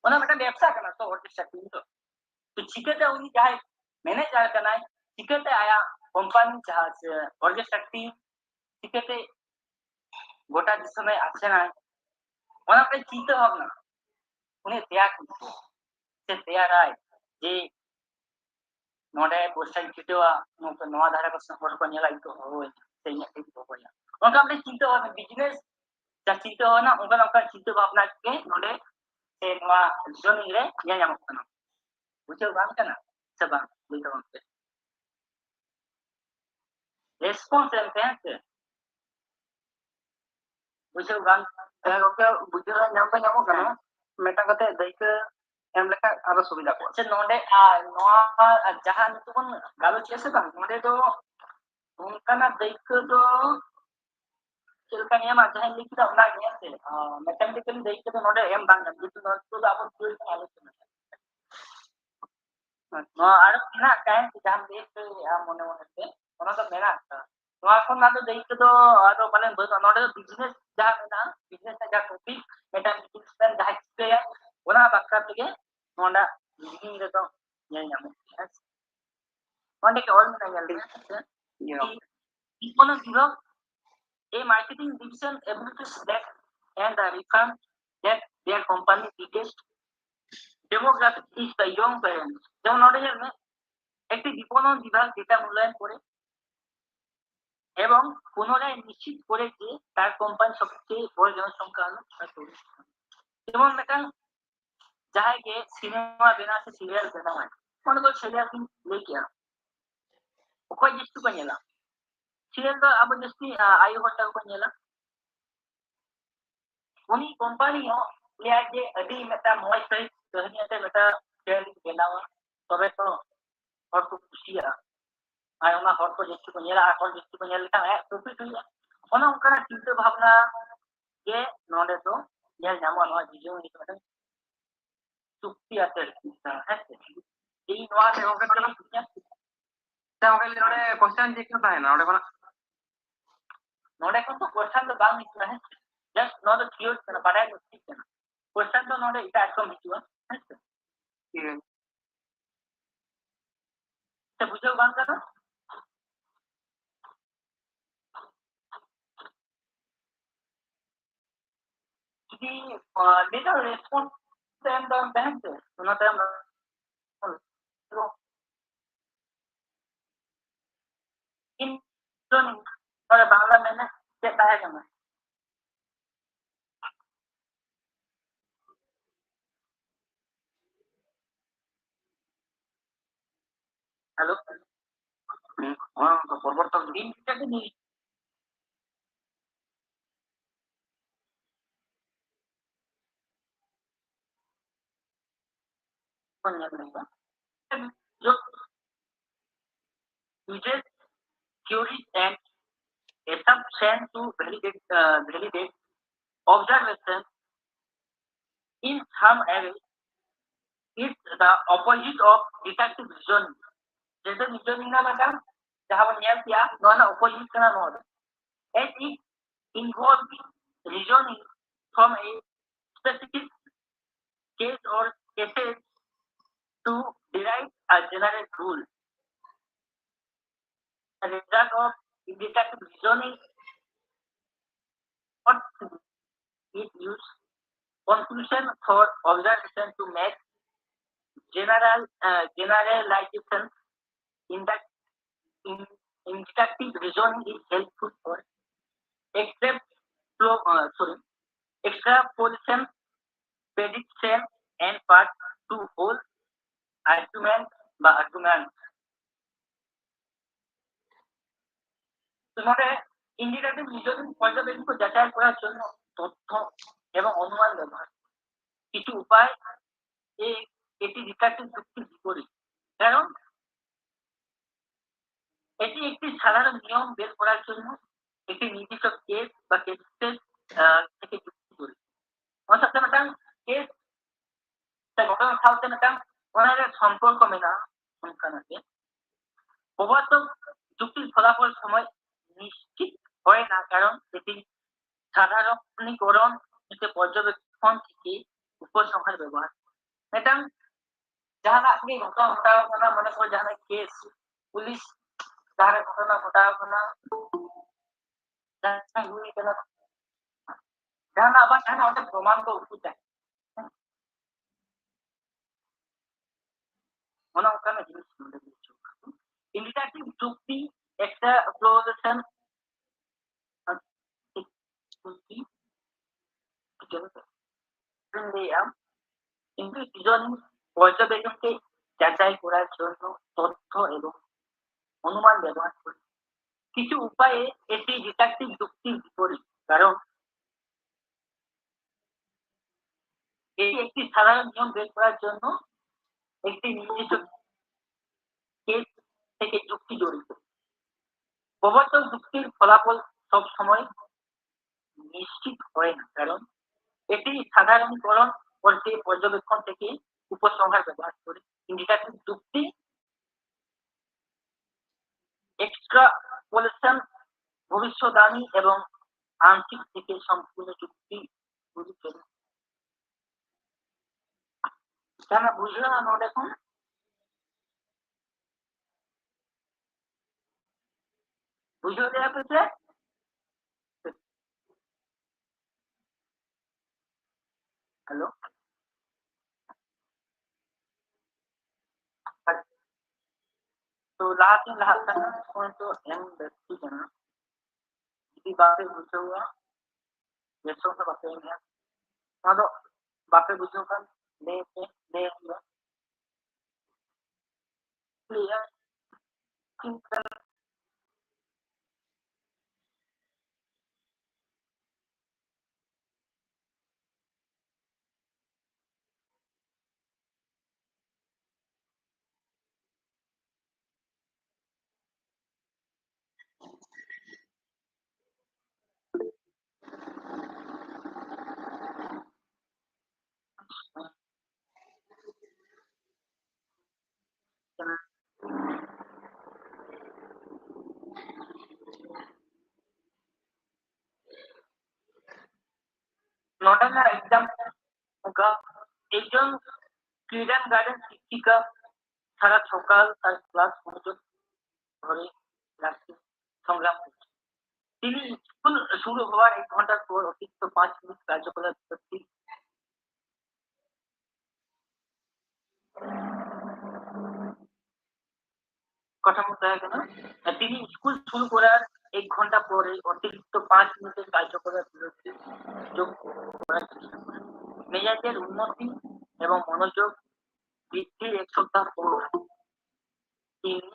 ओना बेटा व्यवसाय करना तो ऑर्केस्ट्रा टीम तो चिकते उनी जहां मैनेजर करना है चिकते आया कंपनी जहां से ऑर्केस्ट्रा टीम चिकते गोटा जिस समय अच्छा ना ओना पे चिंता भावना उन्हें त्याग से तैयार आए जे नोडे बोस्टन चिटवा नो नवा धारा को संपर्क को नेला इतो हो से इन एक हो गया उनका अपने चिंता और बिजनेस जा चिंता हो ना उनका चिंता भावना के नोडे से नवा जोनी रे या या मकना बुझो बात करना सब बुझो बात रेस्पॉन्स हैं से बुझो बात ओके बुझो नाम पे नाम करना मेटा कते दैक एम लेका आरो सुविधा को से नोडे नोआ जहां तुम गालो चेसे बा नोडे तो उनका ना देख तो चलका नियम जहां लिखी था ना ये से मैथमेटिकली देख तो नोडे एम बांग जितु नोट तो आप कोई आलोचना नो आरो ना टाइम जहां देख आ मने मने से ओना तो मेना था नो এখন না তো দেখ তো আরো মানে নोडे बिजनेस যা না बिजनेस যা टॉपिक मैथमेटिक्स যা শিখতে ওনা বাক্কা থেকে नोडा बिगिनिंग रे तो ये नाम है नोडे के ऑल में नहीं ये इकोनो zero a marketing division abilities that and the refund that their company biggest demographic is the young parents. যেমন নোটে জানবে একটি বিপণন বিভাগ ডেটা মূল্যায়ন করে এবং পুনরায় নিশ্চিত করে যে তার কোম্পানি সবচেয়ে বড় জনসংখ্যা হলো 6 যেমন একটা যাহাকে सिनेमा बना से सीरियल बना है मने को सीरियल की लेके आ ओको जिस्तु को नेला सीरियल तो अब जस्ती आयु होता को नेला उनी कंपनी हो लिया जे अभी मेटा मोय सहित कहनी है मेटा सीरियल बनावा तबे तो और को खुशिया আর ওনা হট को जिस्तु को नेला और जिस्तु को नेला ता प्रॉफिट हुई ओना उनका चिंता भावना ये नोडे तो ये जामो नो जिजो नि तो चुक्ति आते है এই নোয়া তে ওকে কোন তা ওকে নড়ে কোশ্চেন দেখতে পায় না ওটা কোন नोडे को तो क्वेश्चन तो बांग निकला है जस्ट नो द क्लियर करना पड़ा है ठीक है क्वेश्चन तो नोडे इटा कम हिचुआ है ठीक है तो बुझो बांग करो कि data response time down bank है सुना टाइम तो इन दोनों और बांग्ला में ना क्या पाया जाना हेलो हाँ तो परिवर्तन इन क्या नहीं कौन याद रहेगा जो uses queries and assumption to validate observation in some areas is the opposite of deductive reasoning. जैसे reasoning ना मतलब जहाँ पर न्याय किया नॉन opposite करना non as it involves reasoning from a specific case or cases to derive a general rule. The result of deductive reasoning or it use conclusion for observation to make generalizations in that in deductive reasoning is helpful for extrapolation, prediction, and part to whole argument বা argument. তোমাদের indicative reasoning পর্যবেক্ষণ যাচাই করার জন্য তথ্য এবং অনুমান ব্যবহার কিছু উপায় এটি ডিডাক্টিভ যুক্তির বিপরীত কারণ এটি একটি সাধারণ নিয়ম বের করার জন্য একটি নির্দিষ্ট কেস বা কেসের থেকে যুক্তি করি অর্থাৎ একটা কেস ঘটনা থাকতে একটা ওনাদের সম্পর্ক মেলা সংখ্যানাকে প্রবর্তক যুক্তির ফলাফল সময় নিশ্চিত হয় না কারণ এটি সাধারণীকরণ থেকে পর্যবেক্ষণ থেকে উপসংহার ব্যবহার এটা যারা আপনি ঘটনা ঘটাওনা মনে করে যারা কেস পুলিশ যারা ঘটনা ঘটাওনা যারা আবার জানা ওটা প্রমাণ को উঠতে চায় মনে ওখানে জিনিস মনে দিচ্ছি ইন্ডিকেটিভ যুক্তি একটা ক্লোজেশন কিন্তু রিজনিং পর্যবেক্ষণকে যাচাই করার জন্য তথ্য এবং অনুমান ব্যবহার করে কিছু উপায়ে এটি ডিডাক্টিভ যুক্তির বিপরীত কারণ এটি একটি সাধারণ নিয়ম বের করার জন্য একটি নির্দিষ্ট কেস থেকে যুক্তি জড়িত প্রবর্তক যুক্তির ফলাফল সব সময় নিশ্চিত হয় না কারণ এটি সাধারণীকরণ করতে পর্যবেক্ষণ থেকে উপসংহার ব্যবহার করে ইন্ডিকেটিভ যুক্তি এক্সট্রাপোলেশন ভবিষ্যদ্বাণী এবং আংশিক থেকে সম্পূর্ণ যুক্তি বুঝতে কেন বুঝলো না নোট এখন বুঝলো দেয়া পেয়েছে हेलो तो lahat तो एम व्यक्ति जना jadi bape bujuwa besok na bape niya ano bape bujukan de clear simple nodal ना एग्जाम का একজন ক্রিডান গার্ডেন শিক্ষিকা সারা সকাল তার ক্লাস মনোযোগ ধরে রাখতে সংগ্রাম করছে তিনি স্কুল শুরু হওয়ার 1 ঘন্টা পর অতিরিক্ত 5 মিনিট কার্যকলাপ করতে কথা মতো থাকে না তিনি স্কুল শুরু করার 1 ঘন্টা পরে অতিরিক্ত 5 মিনিটের কার্যকলাপ বিরতি যোগ করার চেষ্টা করেন মেজাজের উন্নতি এবং মনোযোগ বৃদ্ধির 1 সপ্তাহ পর তিনি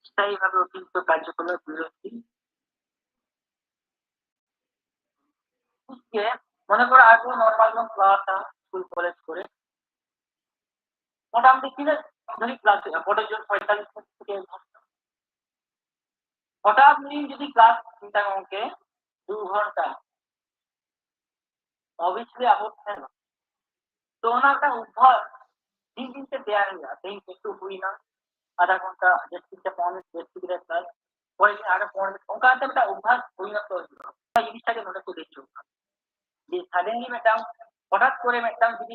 স্থায়ীভাবে অতিরিক্ত কার্যকলাপ বিরতি মনে করো আগে নর্মাল ক্লাস স্কুল কলেজ করে মোটামুটি কি ধরি ক্লাস প্রয়োজন 45 মিনিট থেকে 1 ঘন্টা হঠাৎ যদি ক্লাস চিন্তা করকে 2 ঘন্টা অবশ্যই আপত্তি না তো ওনাটা উভয় दिन से तैयार हो जाते हैं एक तो हुई ना आधा घंटा जैसे पौन बेसिक क्लास পরে আগে পৌন ওকা একটা একটা অভ্যাস পরিণত হয়েছিল এই জিনিসটাকে মনে করে দেখছো যে সাডেনলি ম্যাডাম হঠাৎ করে ম্যাডাম যদি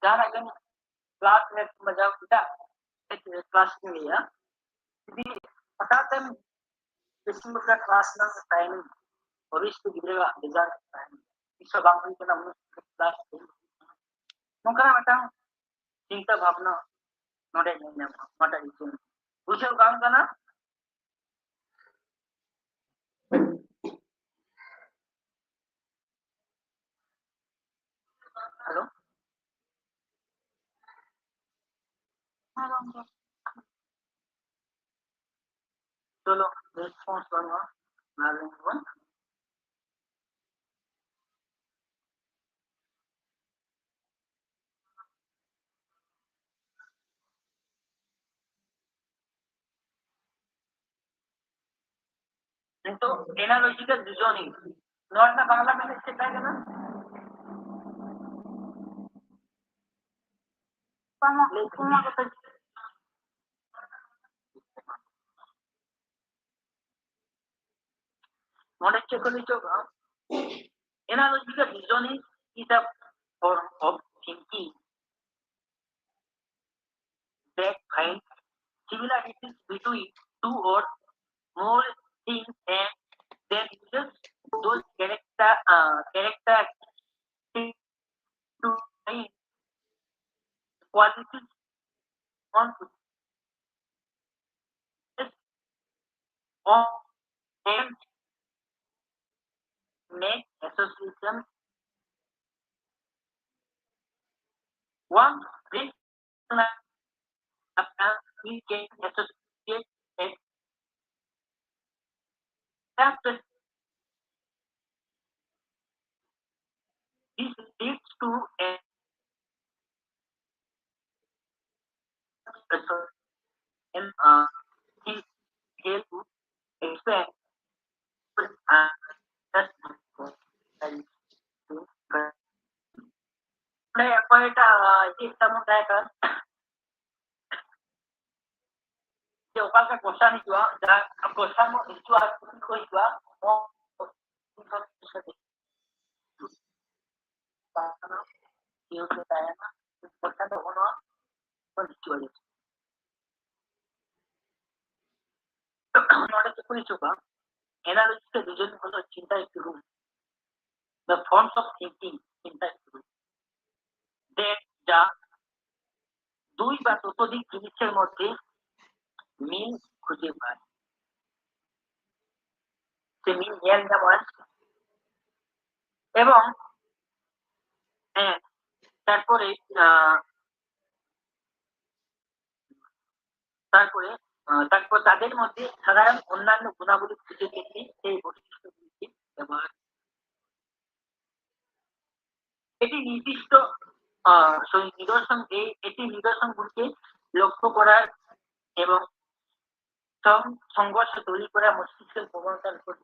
যারা একজন ক্লাস নেট বাজাও এটা ক্লাস নিয়ে যদি হঠাৎ বেশি লোকরা ক্লাস না টাইম ভবিষ্যৎ দিবেগা রেজাল্ট টাইম इसका बांग्ला के नाम क्लास नौकरा ম্যাডাম চিন্তা ভাবনা নড়ে নেই মাটা দিচ্ছি বুঝেও গান গানা হ্যালো চলো রেসপন্স বাংলা না লিখবো কিন্তু এনালজিক্যাল রিজনিং নটটা বাংলা মানে সেটা কেন বাংলা লেখুন না কথা মনে চেক করে চোখ analogical reasoning is a form of thinking that finds similarities between two or more things and then uses those characteristics to find qualities on or and make associations. One brings we can associate it after this leads to a and help expand এটা তেমন জায়গা যে ওখানকার question হিসুয়া যারা question হিসুয়া হিসুয়া এনালিসিসের reason হলো চিন্তা একটি room the forms of thinking চিন্তা একটি রুম যা দুই বা ততোধিক জিনিসের মধ্যে মিল খুঁজে পায়। সে মিল জ্ঞান যেমন এবং হ্যাঁ, তারপরে তারপরে তারপর তাদের মধ্যে সাধারণ অন্যান্য গুণাবলী খুঁজে পেতে সেই বৈশিষ্ট্যগুলিকে ব্যবহার। এটি নির্দিষ্ট এটি নিদর্শনগুলিকে লক্ষ্য করার এবং সংঘর্ষ তৈরি করা মস্তিষ্কের প্রবণতার উপর।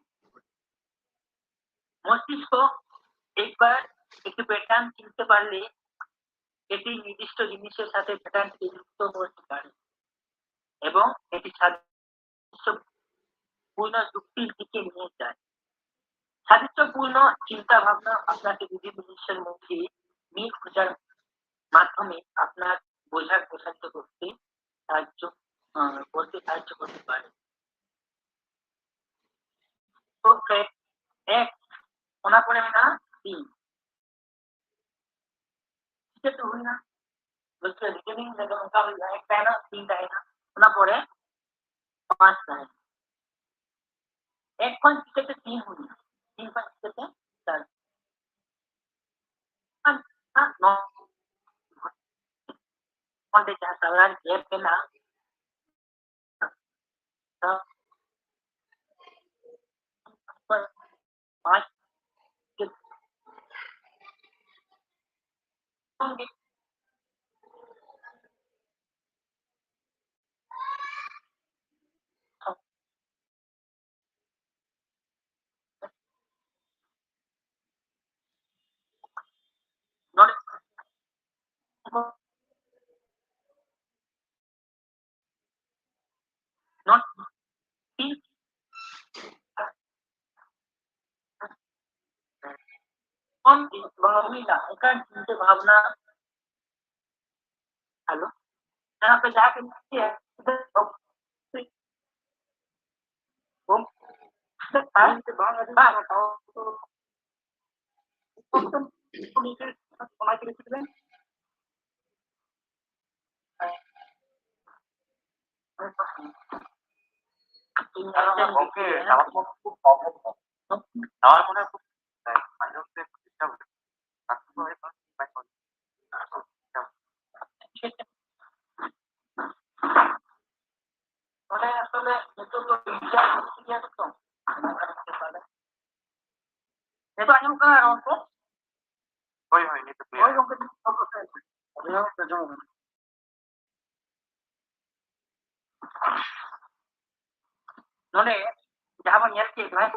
মস্তিষ্ক একবার একটি প্যাটার্ন চিনতে পারলে এটি নির্দিষ্ট জিনিসের সাথে প্যাটার্নটিকে যুক্ত করতে পারে এবং এটি সাদৃশ্যপূর্ণ যুক্তির দিকে নিয়ে যায়। সাদৃশ্যপূর্ণ চিন্তা ভাবনা আপনাকে বিভিন্ন জিনিসের মধ্যে মিল খোঁজার মাধ্যমে আপনার বোঝার প্রসারিত করতে সাহায্য করতে পারে। তো এক होना पड़ेगा ना 3 ठीक है तो हुई ना बल्कि रीजनिंग में उनका एक का है ना 3 का है ना होना पड़े 5 का है 1 पॉइंट से 3 हुई 3 पॉइंट से 4 हाँ 9 पॉइंट जहाँ सवाल गैप है ना तो 5 के होंगे not 3 कौन भावना का चिंता भावना हेलो यहाँ पे जाके लिखी है ওকে আমার খুব প্রবলেম আমার মনে হয় খুব মাঝে মধ্যে ডিস্টার্ব মানে আসলে নিতন্ত বিচার করতে গিয়ে তো itu hanya bukan untuk ওই হয়নি তো none jahab nyel ke hai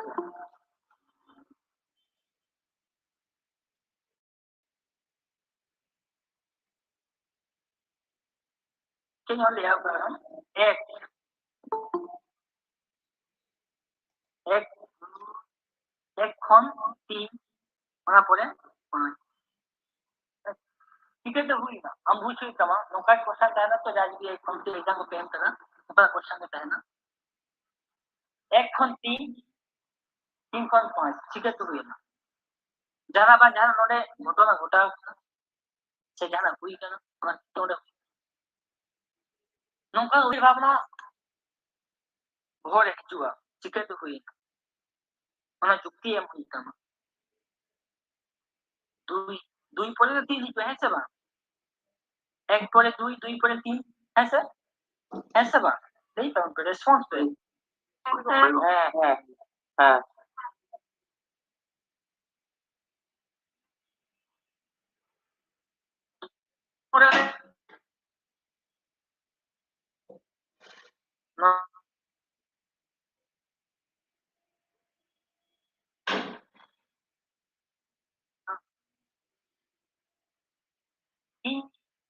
ke nyol liya ek এক এক খন 3 होना पड़े 5 ठीक है तो हुई ना हम पूछ रहे थे नौका क्वेश्चन था ना तो आज भी एक খন 3 एग्जाम को पेन करना नौका क्वेश्चन में था ना एक খন 3 3 খন 5 ठीक है तो हुई ना जाना बा जाना नोडे घटना घटा से जाना हुई ना আমার তোড়ে नौका हुई भावना ঘরে জুয়া ঠিক है तो हुई ना মানে যুক্তি এম হইতাম দুই পরে 3 লিখবে হ্যাঁ স্যার এক পরে 2 2 পরে 3 হ্যাঁ স্যার হ্যাঁ স্যার এই তো রেসপন্স তো হ্যাঁ হ্যাঁ হ্যাঁ পরে না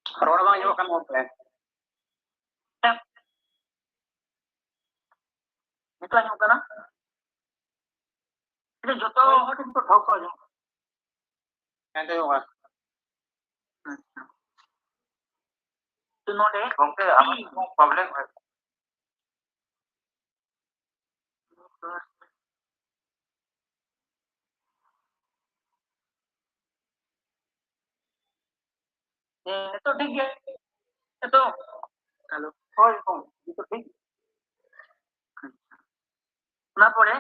Roro bang yo kan mo pre. itu hanya karena itu joto hot itu ठाव कर दो Kan tayo ka. तो नोडे Oke, আমার প্রবলেম तो ठीक है तो हेलो ᱦᱳᱭ ᱜᱚᱝᱠᱮ ᱡᱚᱛᱚ ᱴᱷᱤᱠ ना पड़े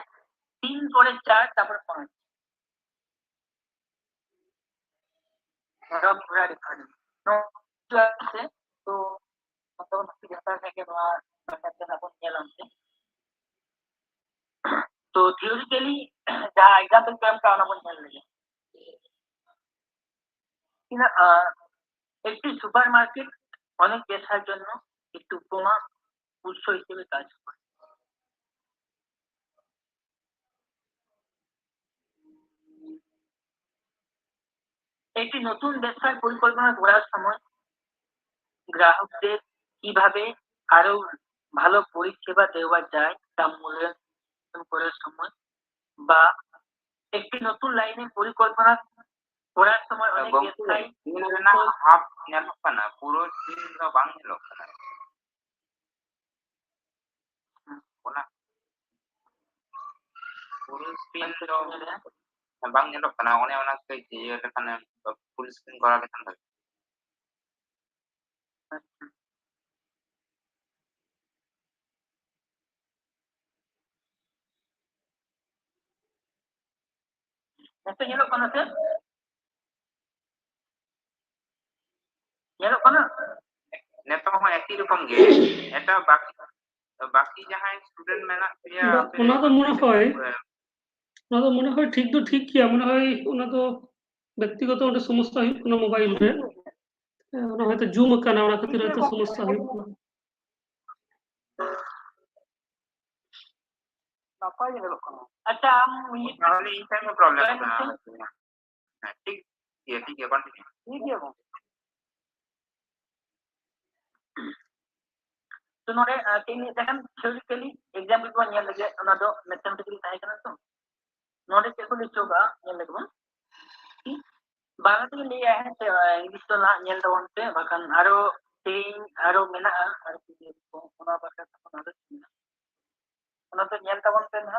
3 पड़े 4 তারপর 5 सब पूरा डिफरेंट तो जो है तो मतलब नक्की जाता है कि वहाँ करते हैं अपन ये लाते तो थियोरिटिकली जहाँ एग्जाम्पल काम का अपन चल रही है কিনা একটি সুপারমার্কেট অনেক পেশার জন্য একটি উপমা উৎস হিসেবে কাজ করে একটি নতুন ব্যবসার পরিকল্পনা করার সময় গ্রাহকদের কিভাবে আরো ভালো পরিষেবা দেওয়া যায় তা মূল্যায়ন করার সময় বা একটি নতুন লাইনের পরিকল্পনা করার সময় অনেক ᱜᱚᱝᱠᱮ ব্যবসায়ী ᱤᱧ ᱨᱮᱱᱟᱜ ᱦᱟᱯ ᱧᱮᱞᱚᱜ ᱠᱟᱱᱟ ᱯᱩᱨᱟᱹ ᱥᱤᱱ ᱫᱚ ᱵᱟᱝ ᱧᱮᱞᱚᱜ ᱠᱟᱱᱟ ᱚᱱᱟ ᱯᱩᱨᱟᱹ ᱥᱤᱱ ᱫᱚ ᱵᱟᱝ ᱧᱮᱞᱚᱜ ᱠᱟᱱᱟ ᱚᱱᱮ ᱚᱱᱟ ᱠᱟᱹᱡ ᱤᱭᱟᱹ ᱞᱮᱠᱷᱟᱱ ᱯᱷᱩᱞ ᱥᱠᱨᱤᱱ ᱠᱚᱨᱟᱣ ᱞᱮᱠᱷᱟᱱ ᱵᱷᱟᱜᱮ Nito nyelok kana sir? Nyelok kana? ᱱᱤᱛᱚᱜ ᱦᱚᱸ ᱮᱠᱤ ᱨᱚᱠᱚᱢ ᱜᱮ এটা বাকি জাহাঁই স্টুডেন্ট মেনাᱜ পেᱭᱟ ᱚᱱᱟ ᱫᱚ মনে হয় ঠিক ᱫᱚ ᱴᱷᱤᱠ ᱜᱮᱭᱟ ᱢᱚᱱᱮ হয় ᱚᱱᱟ ᱫᱚ ব্যক্তিগত ᱚᱸᱰᱮ সমস্যা ᱦᱩᱭᱩᱜ ᱠᱟᱱᱟ ᱢᱳᱵᱟᱭᱤᱞ ᱨᱮ ᱚᱱᱟ ᱦᱚᱭᱛᱳ ᱡᱩᱢ ᱟᱠᱟᱱᱟ ᱚᱱᱟ ᱠᱷᱟᱹᱛᱤᱨ ᱦᱚᱭᱛᱳ সমস্যা ᱦᱩᱭᱩᱜ ᱠᱟᱱᱟ ᱱᱟᱯᱟᱭ ᱜᱮ ᱧᱮᱞᱚᱜ ᱠᱟᱱᱟ अच्छा हम ये তাহলে এই টাইমে প্রবলেম ᱠᱟᱱᱟ হ্যাঁ ঠিক গিয়া কন্টিনিউ ठीक है वो तो नोडे तीन देखन थियोरिटिकली एग्जांपल को nyel lage ona do mathematically tahe kana to नोडे से को लिखोगा nyel lage कि बांग्ला থেকে নিয়ে আসে ইংলিশ তো না nyel do onte bakan aro ting aro mena ar ki ona baka ona do ona to nyel ta onte na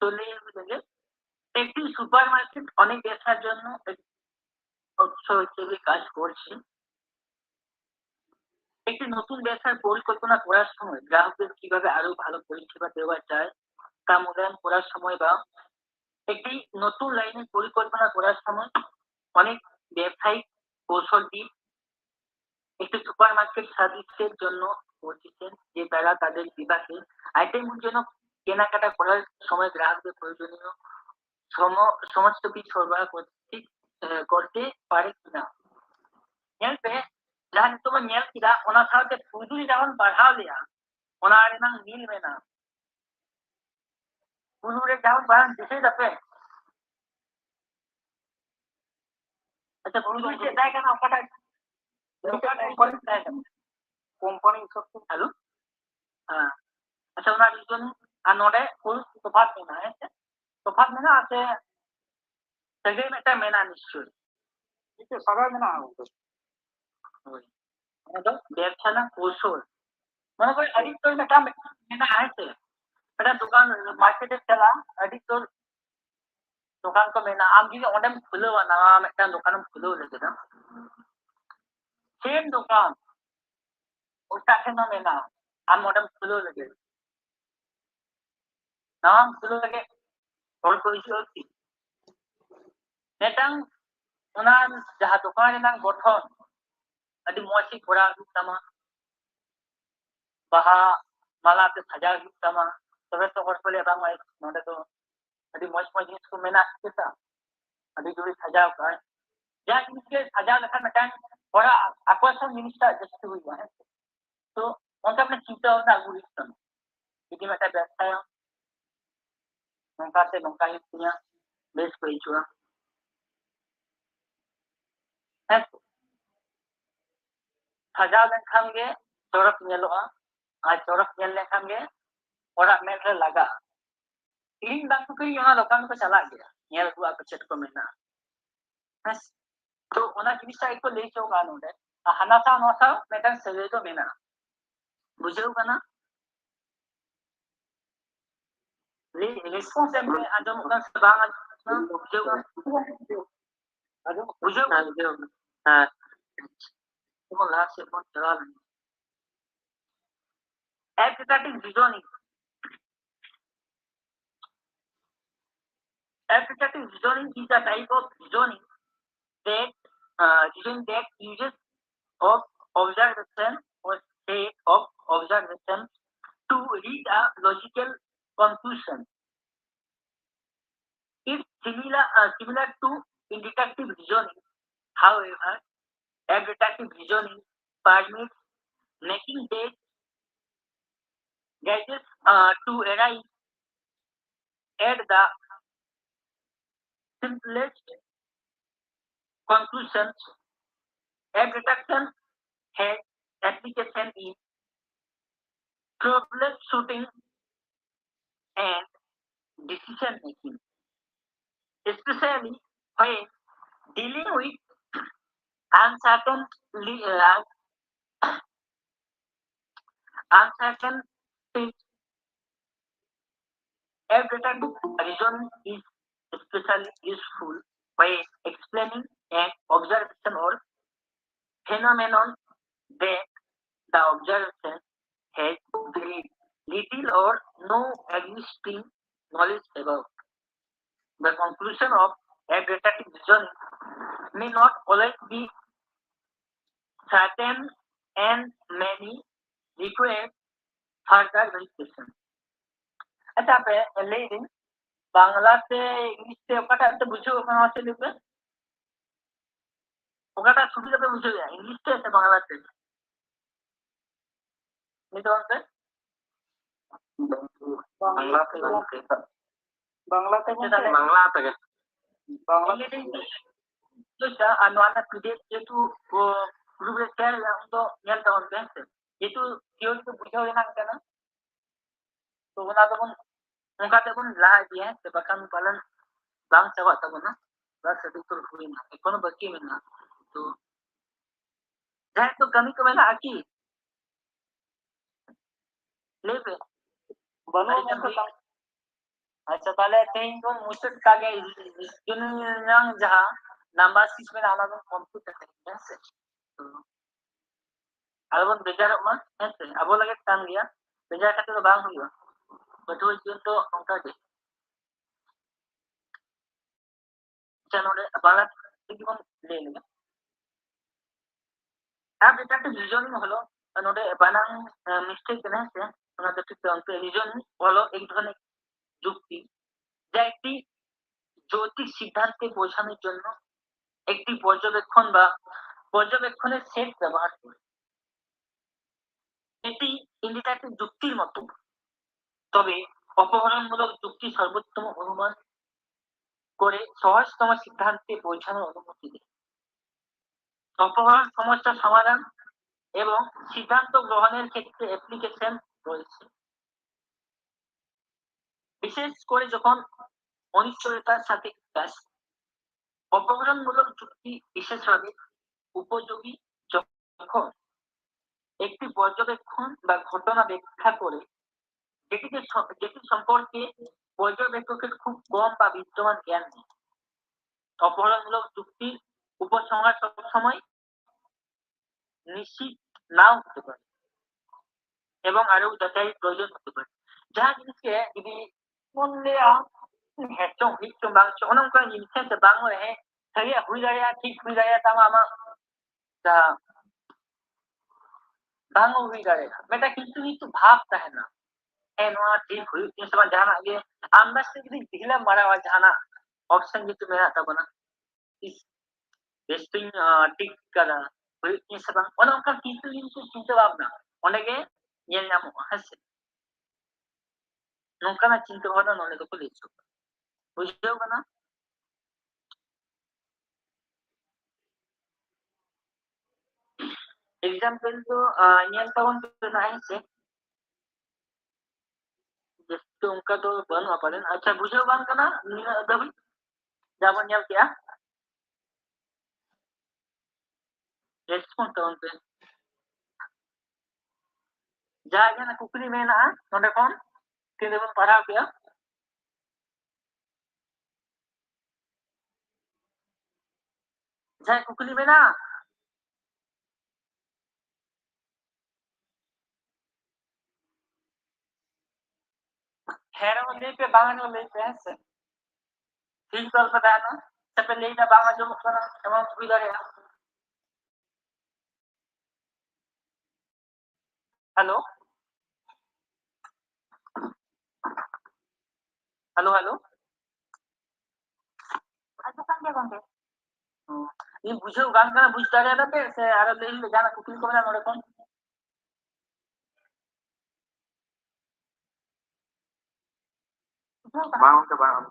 তো নিয়ে বুঝলে একটি সুপারমার্কেট অনেক ব্যবসার জন্য উৎস হিসেবে কাজ করছে একটি নতুন ব্যবসার পরিকল্পনা করার সময় গ্রাহকদের কিভাবে আরো ভালো পরিষেবা দেওয়া যায় তা মূল্যায়ন করার সময় বা একটি নতুন লাইনের পরিকল্পনা করার সময় অনেক ব্যবসায়িক কৌশলটি একটি সুপারমার্কেট সার্ভিসের জন্য বলছেন যে তারা তাদের বিভাগে আইটেমের জন্য কেনাকাটা করার সময় গ্রাহকদের প্রয়োজনীয় সমস্ত কিছু সরবরাহ করতে পারে কিনা nyel pe jahan itu ko nyel kida ona saute puduri jahan badhaw liya ona renang mil mena pudure jahan bahan dishe dape acha puduri se dai kana okata company সব halo ha acha ona reason anode full tofat mena hai tofat mena ase segai meta mena nishoy itu সবাই মেনাᱜᱼᱟ ᱟᱫᱚ ব্যবসা না কৌশল মনে করি আদি তোর একটা মেনা আছে একটা দোকান মার্কেটে চলা আদি তোর দোকান को मेना आम जी ओंडेम खुलो ना मिटन दुकान खुलो लेके ना सेम दुकान उसका के ना मेना आम ओंडेम खुलो लेके नाम खुलो लेके और कोई होती नेटंग ओना जहां दुकान ना गठन अभी मोची घोड़ा तमा बाहा माला पे सजा तमा तबे तो हर पले बांग नोडे तो अभी मोच मोच जिनिस को मेना किसा अभी जोड़ी सजा का या जिनिसके सजा लेखा मिटान थोड़ा आकर्षण जिनिसटा जैसे हुई है तो उनका अपने चिंता होता गुड़ी तम यदि मेटा व्यवसाय नौका से नौका ही पुnya बेस पे चुआ है सजा लेखा गे चोरक नेलोआ आज चोरक नेल लेखा गे orang main re laga ini bang ko yana lokan ko chala gaya nyel ko ak chet ko mena has to ona jinista ko le cho ga node hana sa no sa metan sele to mena bujeu kana le response em andom kan bang bujeu बुझो हां तो last से बहुत चला एप्लीकेटिव reasoning. Applicative reasoning is a type of reasoning that uses of observation or set of observations to reach a logical conclusion. It's similar to inductive reasoning. However, abductive reasoning permits making gadgets to arrive at the simplest conclusions. Abduction has application in problem shooting and decision making, especially when dealing with uncertain uncertain things. Abductive reasoning is especially useful when explaining an observation or phenomenon that the observation has very little or no existing knowledge about. The conclusion of abductive reasoning may not always be certain and many require further verification. अच्छा पे लेकिन बांग्ला से English से ओकाटा तो बुझो कहां से लिखबे ओकाटा सुविधा पे बुझो इंग्लिश से बांग्ला से नहीं तो अंते बांग्ला से बांग्ला से बांग्ला तो सा अनुवाद पीडीएफ जेतु ग्रुप रे शेयर उनको नेल तो अंते जेतु थियोरी को बुझो ना केना तो ओना तो उनका तो लाहा दिया से बकान पालन बांग चावा तबना बस तो हुई ना कोनो बाकी में ना तो जाए तो कमी को मेला आकी लेबे बनो मतलब अच्छा ताले तेन को मुसट कागे जुन yang जहां नंबर 6 में आना तो कंप्यूटर है से अलबन बेजार मा है से अब लगे टांग दिया बेजार खाते तो बांग हुआ बटो जीवन तो उनका दे चैनल बाला एकदम ले लेगा अब এটা রিজনিং হলো নোডে বানান মিস্টেক না আছে ওনাদের ঠিক অঙ্কে রিজনিং হলো এক ধরনের যুক্তি যা একটি যৌক্তিক সিদ্ধান্তে পৌঁছানোর জন্য একটি পর্যবেক্ষণ বা পর্যবেক্ষণের সেট ব্যবহার করে এটি ইন্ডিকেটিভ যুক্তির মতো তবে অপহরণমূলক যুক্তি সর্বোত্তম অনুমান করে সহজতম সিদ্ধান্তে পৌঁছানোর অনুমতি দেয় অপহরণ সমস্যা সমাধান এবং সিদ্ধান্ত গ্রহণের ক্ষেত্রে অ্যাপ্লিকেশন রয়েছে বিশেষ করে যখন অনিশ্চয়তার সাথে কাজ অপহরণমূলক যুক্তি বিশেষভাবে উপযোগী যখন একটি পর্যবেক্ষণ বা ঘটনা ব্যাখ্যা করে যেটি সম্পর্কে পর্যবেক্ষকের খুব কম বা বিদ্যমান জ্ঞান নেই অপহরণমূলক যুক্তির উপসংহার সবসময় নিশ্চিত নাও হতে পারে এবং আরো যাচাই প্রয়োজন হতে পারে যাহা জিনিসকে যদি বললে হেঁচং হিচং বাংশ অনঙ্কন জিনিসে বাংলা হে সারিয়া হুই দাঁড়িয়া ঠিক হুই দাঁড়িয়া তামা আমা যা বাংলা হুই দাঁড়িয়া মেয়েটা কিন্তু একটু ভাব থাকে না হ্যাঁ নোয়া ঠিক হুই ये सब जाना ये আমরা से যদি ढीला मारा हुआ जाना ऑप्शन gitu मेरा था बना इस टेस्टिंग टिक करा হুই ये सब অনঙ্কন কিন্তু চিন্তা ভাবনা অনেকে ñel ñamoa hase nongkana চিন্তা ভাবনা নলে তো লিখছো বুঝছো না एग्जांपल तो ñel tawon to na hase just उनका तो बन पालन अच्छा बुझो बांग kana दबी जाबन ñel क्या रेस्पॉन्स तawon पे जागे ना कुकली में ना नोडे कौन तीन बन पढ़ा किया Saya kukuli mena. Hera lay pe bangan lay pe hai. ठीक कल बताया ना सब ले ना बांगा जो मुकना तमाम सुविधा है हेलो हेलो हेलो अच्छा kan dia konten ini bujuk kan kana buj tare ada pe se ara le jana kukin ko na nore kon Bang ke bang.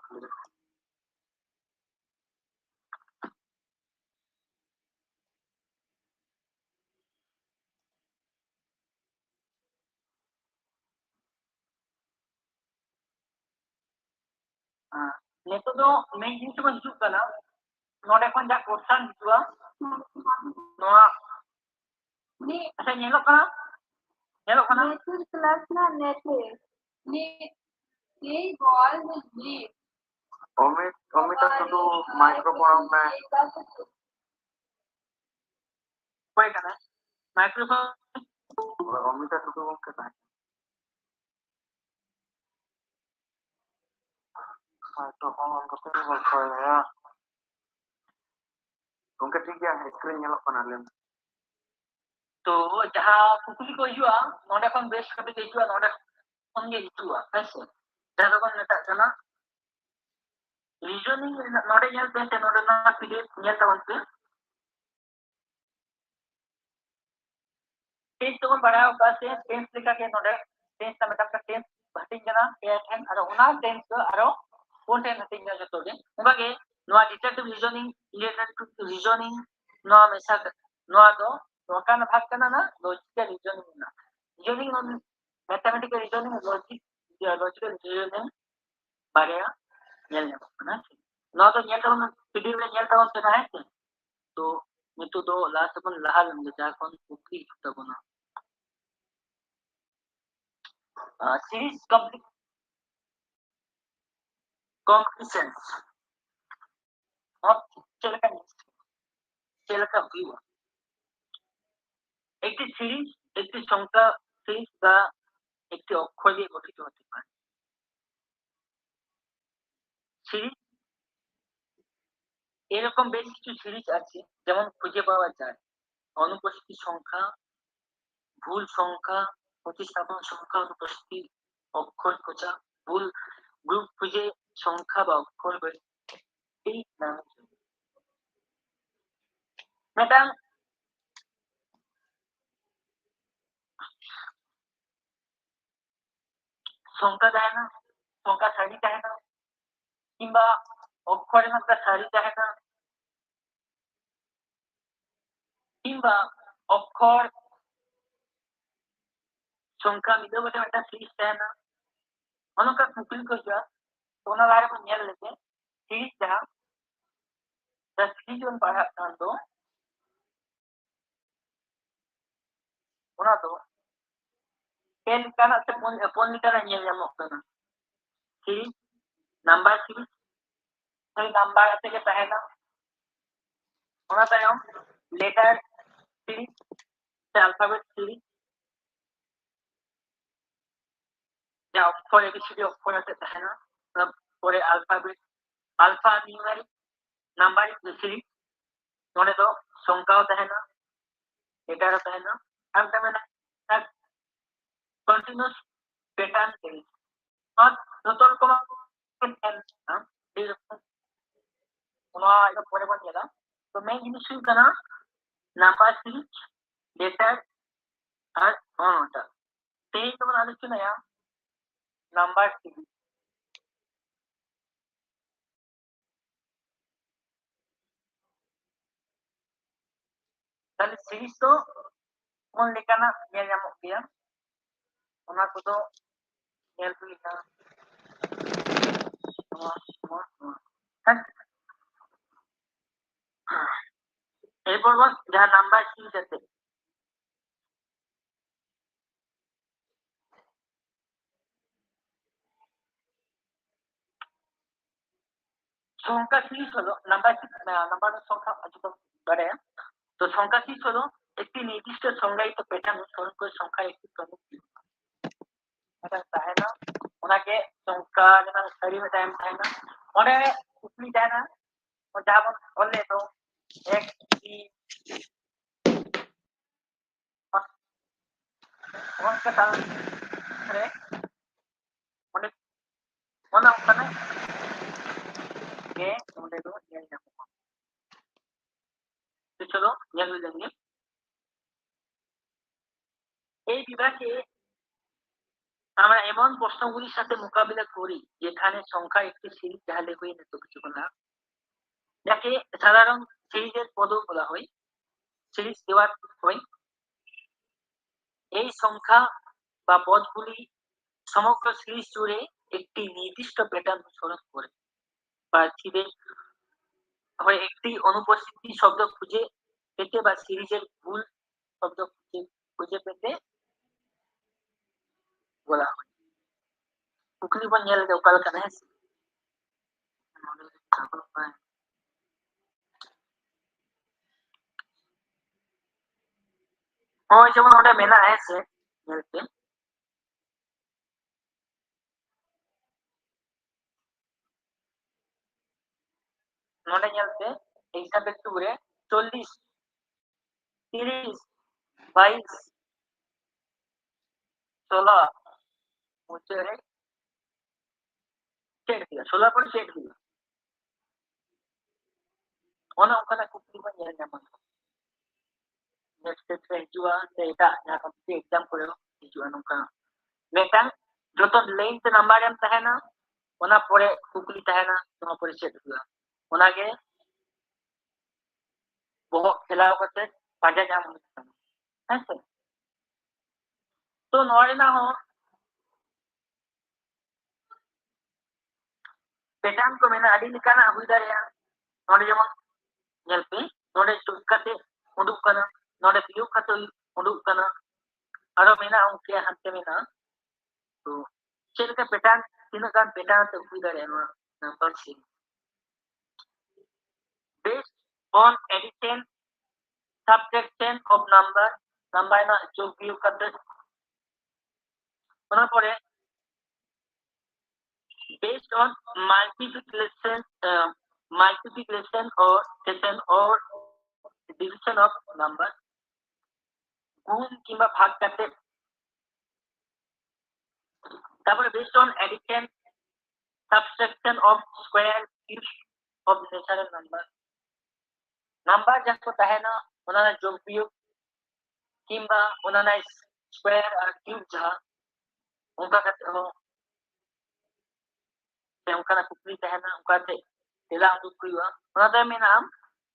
neto do main jinsu ko hijuk kana nore kon ja question hijua noa ni asa nyelok kana Nature class na nature. Ni ball with leaf. Omi तो শুধু microphone में कोई kana microphone Omi तो শুধু के था microphone on करते हैं बोलते हैं उनके ठीक है स्क्रीन nyelok kana len तो जहाँ कुकुली को हिजुआ नोडे kon base kate hijua node kon ge hijua kaise jado kon neta kana reasoning node nyel pe te node na pide nyel ta onte tense तो बड़ा होगा टेंस लिखा के नोडे टेंस का मतलब का टेंस हटिंग जना ए टेन अरो उना टेंस को अरो कोन टेन हटिंग जना जतो दे उनका के नो detective reasoning related to reasoning नो मेसा नो दो तो का ना भाग करना ना लॉजिकल रीजनिंग ना reasoning on mathematical reasoning logical reasoning बारे nyel ना नो तो nyel तो पीडीएफ में nyel तो से है तो itu do last pun lahal mengejar kon bukti kita guna series competitions और चल का व्यू একটি সিরিজ একটি সংখ্যা সিরিজ বা একটি অক্ষর দিয়ে গঠিত হতে পারে সিরিজ এরকম বেশ কিছু সিরিজ আছে যেমন খুঁজে পাওয়া যায় অনুপস্থিত সংখ্যা ভুল সংখ্যা প্রতিস্থাপন সংখ্যা অনুপস্থিত অক্ষর খোঁজা ভুল গ্রুপ খুঁজে সংখ্যা বা অক্ষর এই নাম ম্যাডাম সংখ্যা দেয় না সংখ্যা সারি দেয় না কিংবা অক্ষরের একটা সারি দেয় না কিংবা অক্ষর সংখ্যা মিলে বলে একটা সিরিজ দেয় না অনেক কুকিল কইয়া ওনা বারে को nyel लेते सीरीज जहां द सीरीज on पढ़ा तो ओना तो पेन kana से pon litera nyel nyamok kana series number series तो नंबर आते के पहला ओना तayong लेटर सीरीज से अल्फाबेट सीरीज या অক্ষর এবিসিডি অক্ষর আছে তাই না পরে alphabet alpha numeric numeric series মানে তো সংখ্যাও তাই না এটারও তাই না আর তবে না কন্টিনিউয়াস প্যাটার্ন সিরিজ আর নতুন কোন ওনা এটা পরে বল দিলা তো মেইন জিনিস কি না নাম্বার সিরিজ লেটার আর ওটা তেই তোমার আলোচনা নাম্বার সিরিজ তাহলে সিরিজ তো কোন লেখানা nyel nyamok dia ona kodo nyel tulis na kan এরপর বল যার নাম্বার সিরিজ আছে সংখ্যা সিরিজ হলো নাম্বার সংখ্যা যত বাড়ে, তো সংখ্যা সিরিজ হলো একটি নির্দিষ্ট সংজ্ঞায়িত প্যাটার্ন অনুসরণ করে সংখ্যার একটি প্রমুখ দিক। এটা তাহে না ওনাকে সংখ্যা যেন সারি में टाइम है ना और कुछ है ना और जब बोले तो एक और का था अरे उन्हें mana mana के उन्हें तो ये ना तो चलो ये ले लेंगे এই বিভাগে আমরা এমন প্রশ্নগুলির সাথে মোকাবিলা করি যেখানে সংখ্যা একটি সিরিজ ঢালে হয়ে নিত কিছু না, যাকে সাধারণ সিরিজের পদও বলা হয়, সিরিজ দেওয়ার হয়। এই সংখ্যা বা পদগুলি সমগ্র সিরিজ জুড়ে একটি নির্দিষ্ট প্যাটার্ন অনুসরণ করে প্রার্থীদের হয় একটি অনুপস্থিতি শব্দ খুঁজে পেতে বা সিরিজের ভুল শব্দ খুঁজে পেতে বলা হয়। কুকলি पर nyel deu kal kana है और जेमन ओंडे मेना है से nyel पे नोडे nyel पे हिसाब একটু করে 40 30 22 16 मुझे सेट दिया 16 पर सेट दिया ओना ओकना कुकली पर nyel nyaman नेक्स्ट से जुआ से एटा या कंप्लीट एग्जाम करो जुआ नोका मेटान जतो लेंथ नंबर एम तहना ओना परे कुकली तहना ओना परे सेट हुआ ओना के बहुत खेला करते पाजा जाम है सर तो नोरे ना हो पैटर्न को मैंने आदि निकाना हुई दारिया नोरे जेमन nyel pe node sukate uduk kana node piu kato uduk kana aro mena onke hante mena to chelka pattern tina kan pattern te hui dare no number series based on addition subtraction of number na jog piu kate ona pore based on multiplication or addition or division of number গুণ কিংবা ভাগ কাটে তারপরে based on addition subtraction of square cube of natural number যাকে তাহে না ওনারা যোগ বিয়োগ কিংবা ওনারা স্কয়ার আর কিউব যাহা उनका कहते हो उनका ना कुकली कहना उनका थे तेला हम कुकली हुआ उनका में नाम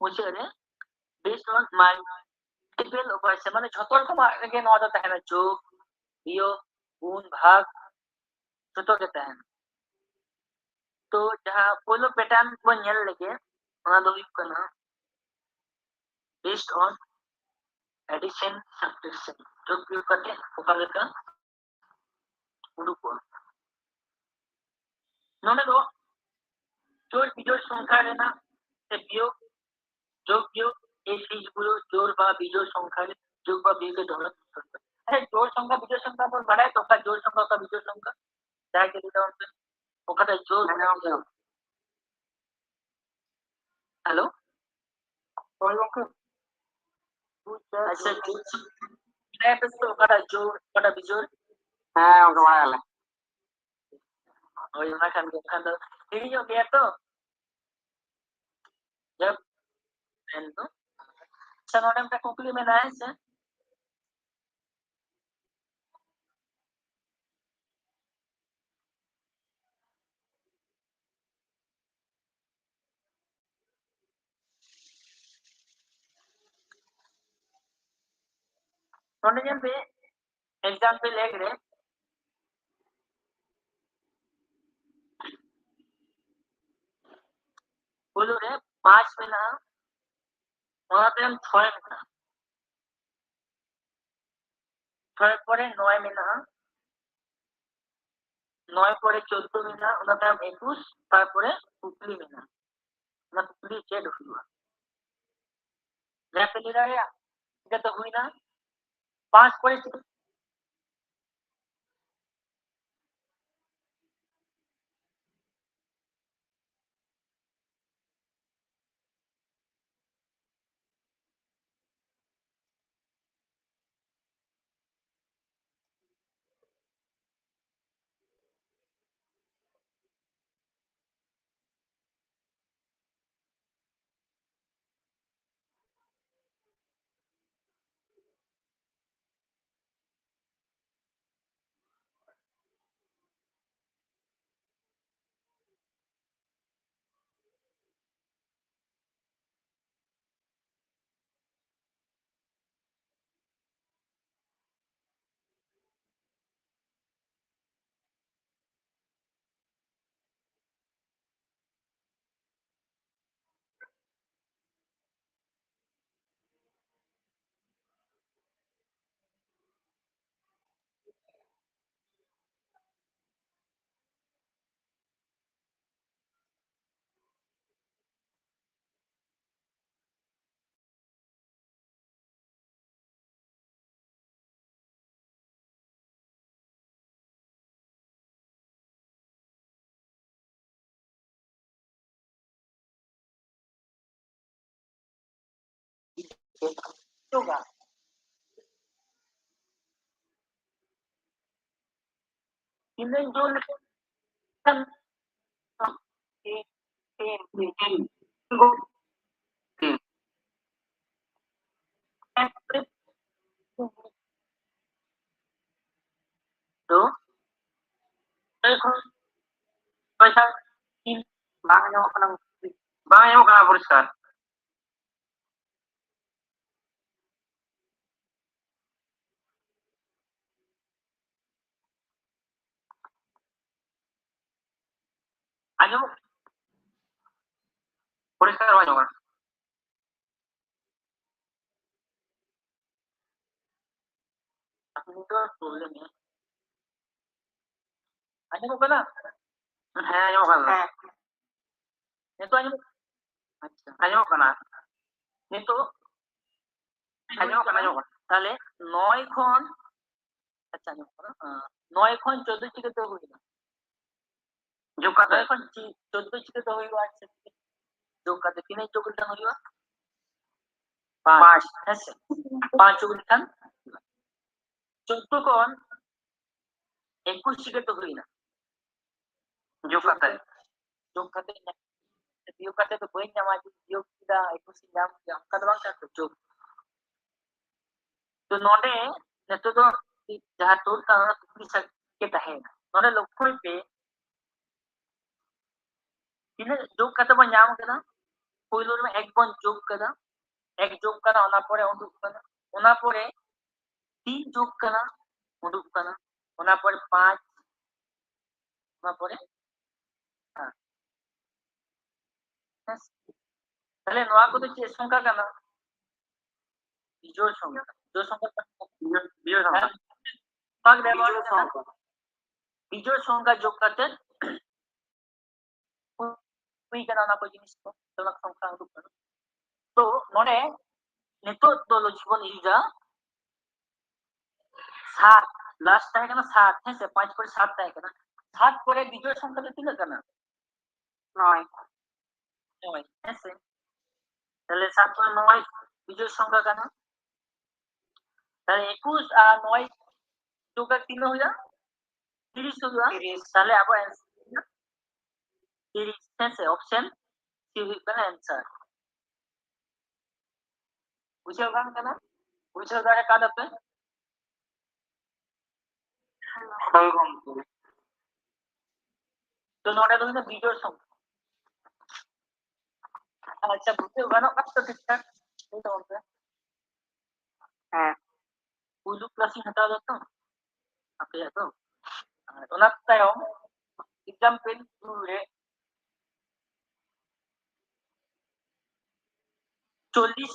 मुझे रे based on multiple operation माने झोतोर को मारे के नौदा कहना जो बियो गुण भाग झोतो के कहना तो जहाँ पोलो पैटर्न को nyel लगे उना दो ही करना based on addition subtraction जो बियो करते उनका का उड़ुको नोने दो जोड़ बिजोड़ संख्या लेना से বিয়োগ যোগ বিয়োগ এই সিরিজগুলো জোড় বা বিজোড় সংখ্যার যোগ বা বিয়োগের ধরন করতে है जोड़ संख्या বিজোড় संख्या पर बढ़ाए तो का जोड़ संख्या का বিজোড় संख्या जाए के लिए तो ওখানে जोड़ हेलो और लोग अच्छा है बस तो ওখানে जोड़ ওখানে বিজোড় হ্যাঁ ওকে ভালো লাগে और यहाँ खान के खान तो ठीक हो गया तो जब एंड तो सनोडम का कुकली में ना है सर नोने जब पे एग्जाम्पल ले गए बोलो रे 5 में ना वहाँ पे हम 6 में ना 6 परे 9 में ना 9 পরে 14 মিনা ওনাটা 21 তারপরে কুকলি মিনা ᱚᱱᱟ ᱠᱩᱠᱞᱤ ᱪᱮᱫ ᱦᱩᱭᱩᱜᱼᱟ? ᱡᱟᱦᱟᱸ ᱯᱮ ᱞᱟᱹᱭ ᱫᱟᱲᱮᱭᱟᱜᱼᱟ ᱪᱤᱠᱟᱹᱛᱮ ᱦᱩᱭᱱᱟ? 5 পরে juga. Ini jual kan tuh pesa ini bang nyamuk kena puriskar anyamuk puriskar bang nyamuk aku itu problem ya anyamuk kena anyamuk kena itu anyamuk kena itu anyamuk kena তাহলে 9 খন আচ্ছা anyamuk kena 9 খন 14 চিকাতে হইলো যোগ করতে এখন 14 চিকাতে হইলো আছে যোগ করতে কিনে যোগ করতে হইলো 5 আছে 5 যোগ করতে 14 খন 21 চিকাতে হইলো যোগ করতে বিয়োগ করতে তো বই নামা বিয়োগ কিটা 21 নাম অঙ্ক দবাং করতে যোগ तो नोडे नेतो तो जहां टोल का कुछ के तहे नोडे लक्ष्य पे इन जोग कते बन नाम कदा पहिलो में एक बन जोग कदा एक जोग कदा ओना परे उडुक कदा ओना परे 3 जोग कदा उडुक कदा ओना परे 5 ओना परे हां তাহলে নোয়া কত যে সংখ্যা কেন বিজোড় সংখ্যা জোড় সংখ্যা বিজোড় সংখ্যা ভাগ ব্যবহার সংখ্যা বিজোড় সংখ্যা যোগ করতে kuy ka na ako jinis ko tulak সংখ্যা উডুক করা তো নরে নেতো দল জীবন ইজা 7 লাস্ট টাইম কেন 7 হ্যাঁ 5 করে 7 টাইম কেন 7 করে বিজোড় সংখ্যাটা ছিল কেন 9 হ্যাঁ তাহলে 7 করে 9 বিজোড় সংখ্যা কেন তাহলে 21 আর 9 যোগ 3 হয়ে যা 30 হয়ে যা তাহলে আবার অ্যানসার 30 হ্যাঁ অপশন সি হইবে না অ্যানসার বুঝছো কেন বুঝছো দাঁড়া কাদ আপনি তো নটা তো বিজোড় সংখ্যা আচ্ছা বুঝতে গানো কত ঠিকঠাক এই তো বলতে হ্যাঁ পুলু ক্লাসিং হটা তো আপনি তো আর ওনার তায়ম এক্সাম্পল 2 রে 40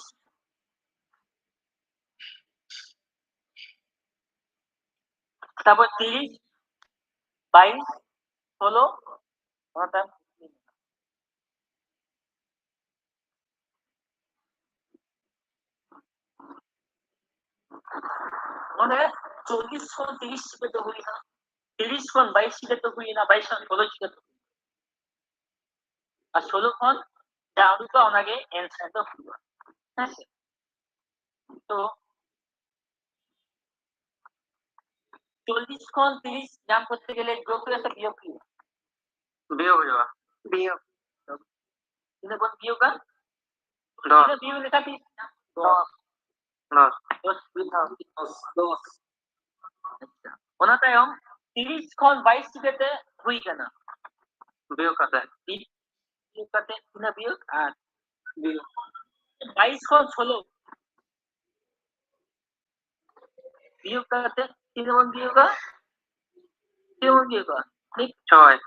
তারপর 30 22 16 ওটা মানে 40 খন 30 চিকাতে হুইনা 30 খন 22 চিকাতে হুইনা 22 খন 16 চিকাতে আর 16 খন daruga onage answer টা হুইনা আছে তো 40 খন 30 জাম করতে গেলে যোগ করে একটা বিয়োগ কি বিয়োগ হয়ে যাওয়া বিয়োগ কিন্তু কোন বিয়োগ 10 এটা বিয়োগ লেখা কি 10 10 10 আচ্ছা ওনা তায়ম 30 খন 22 চিকাতে হুই কেনা বিয়োগ কাতে বিয়োগ করতে কিনা বিয়োগ আর বিয়োগ 22 খন 16 বিয়োগ করতে তিন মন বিয়োগ তিন মন বিয়োগ ঠিক 6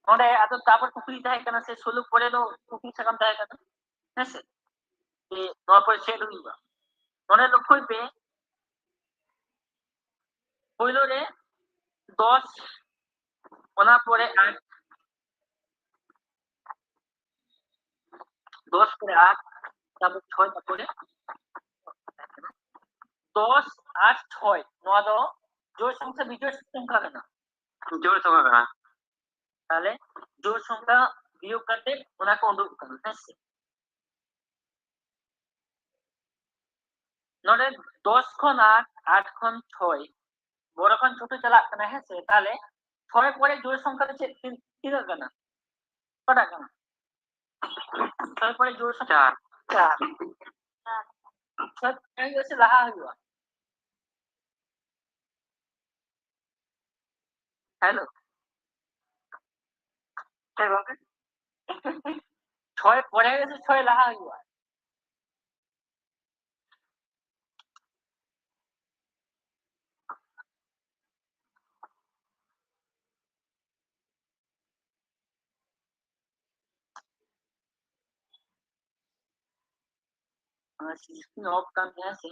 নরে এত তারপর কুকুরি থাকে কেন সে 16 পরে নো কুকুরি সাকাম থাকে কেন হ্যাঁ সে নরপরে সে ঢুকবা মনে লক্ষ্য হইবে হইল রে 10 ওনা পরে 8 10 পরে 8 তারপর 6 তারপরে 10 8 6 নয় দাও জোড় সংখ্যা বিজোড় সংখ্যা কেন জোড় সংখ্যা কানা তাহলে জোড় সংখ্যা বিয়োগ করতে ওনাকে অনুরূপ কেন হ্যাঁ সে নরে 10 খন 8 8 খন 6 বড় খন ছোট চালাক কেন হ্যাঁ সে তাহলে 6 পরে জোড় সংখ্যা হচ্ছে 3 কেন কটা কেন তারপরে জোড় সংখ্যা 4 সব এই হচ্ছে লাহা হইবা হ্যালো এভাবে 6 পরে গেছে 6 লাহা হইবা সিস্টেম অফ কাম আছে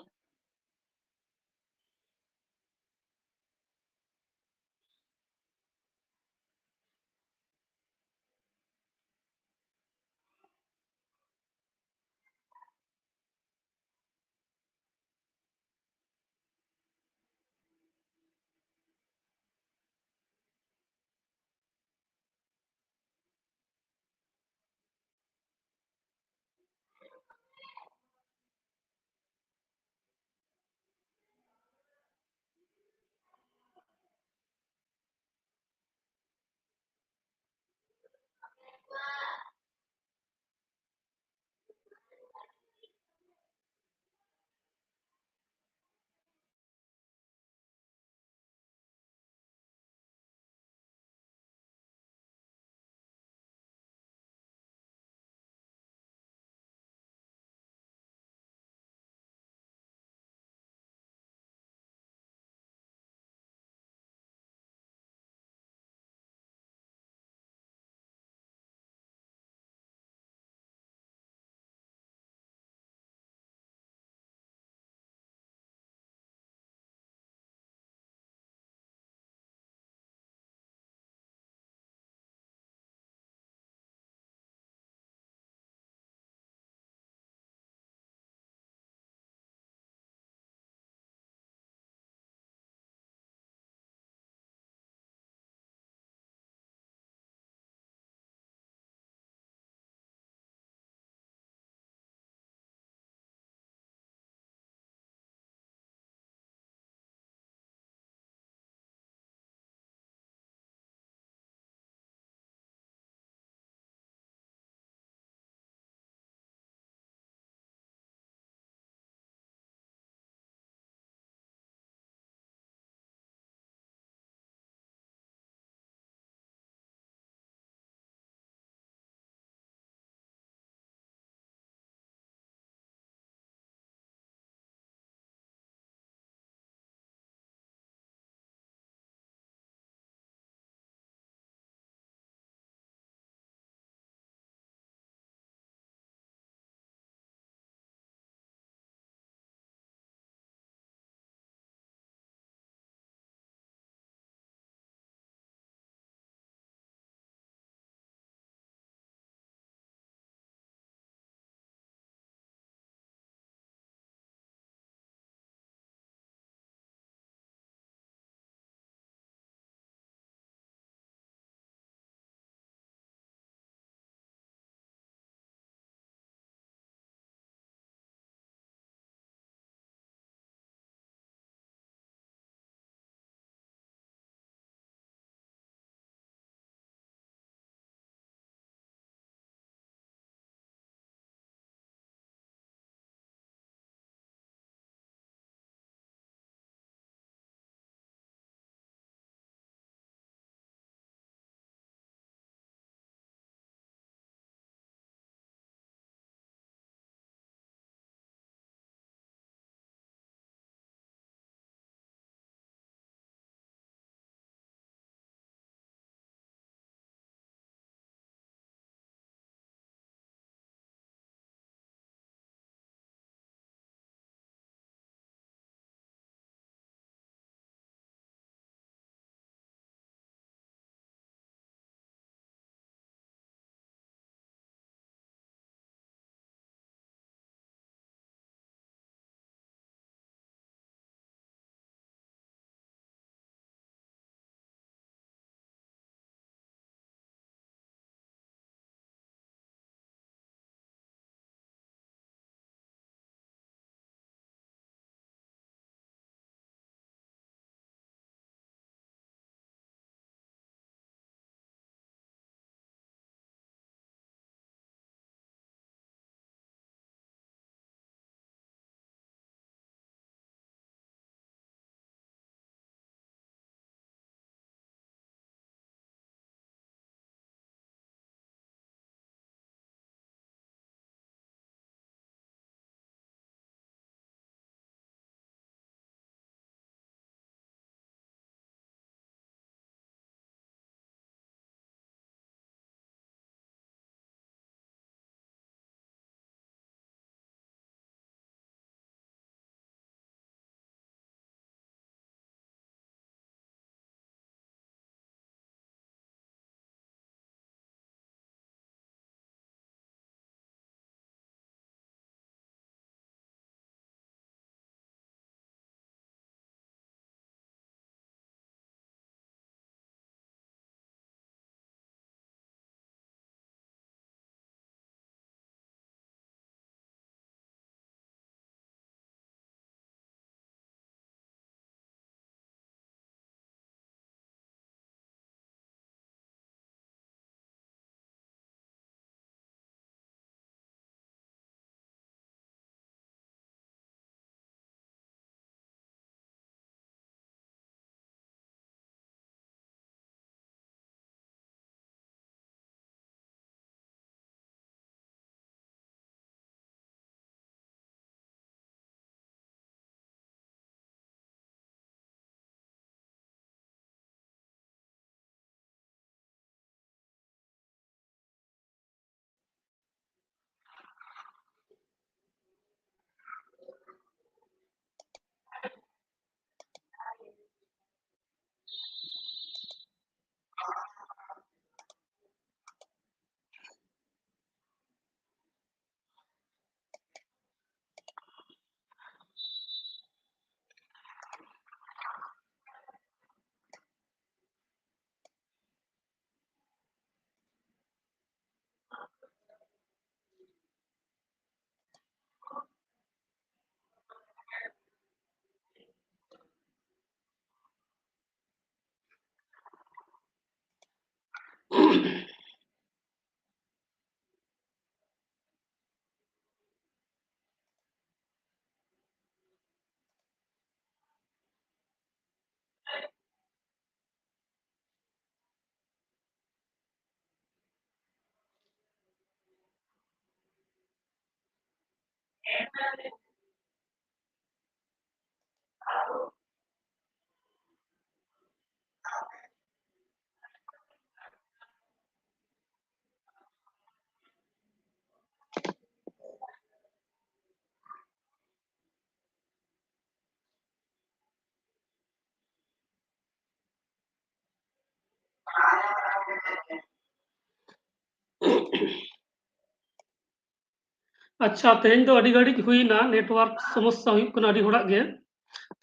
अच्छा तेहन दो अड़ी घड़ी हुईना नेटवर्क समस्या हुई कना अड़ी होड़ाग गे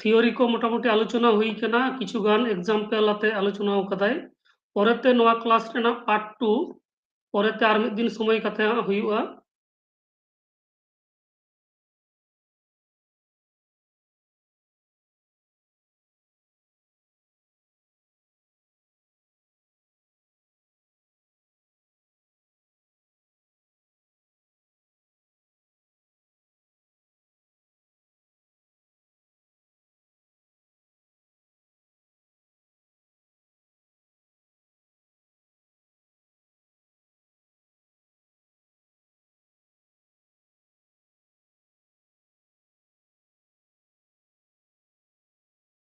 थियोरी को मोटामुटी आलोचना हुई कना किछु गान एग्जाम्पल आते आलोचना कदाय परेते नोआ क्लास रेना पार्ट 2 परेते आर मिद दिन समय कथे हुईआ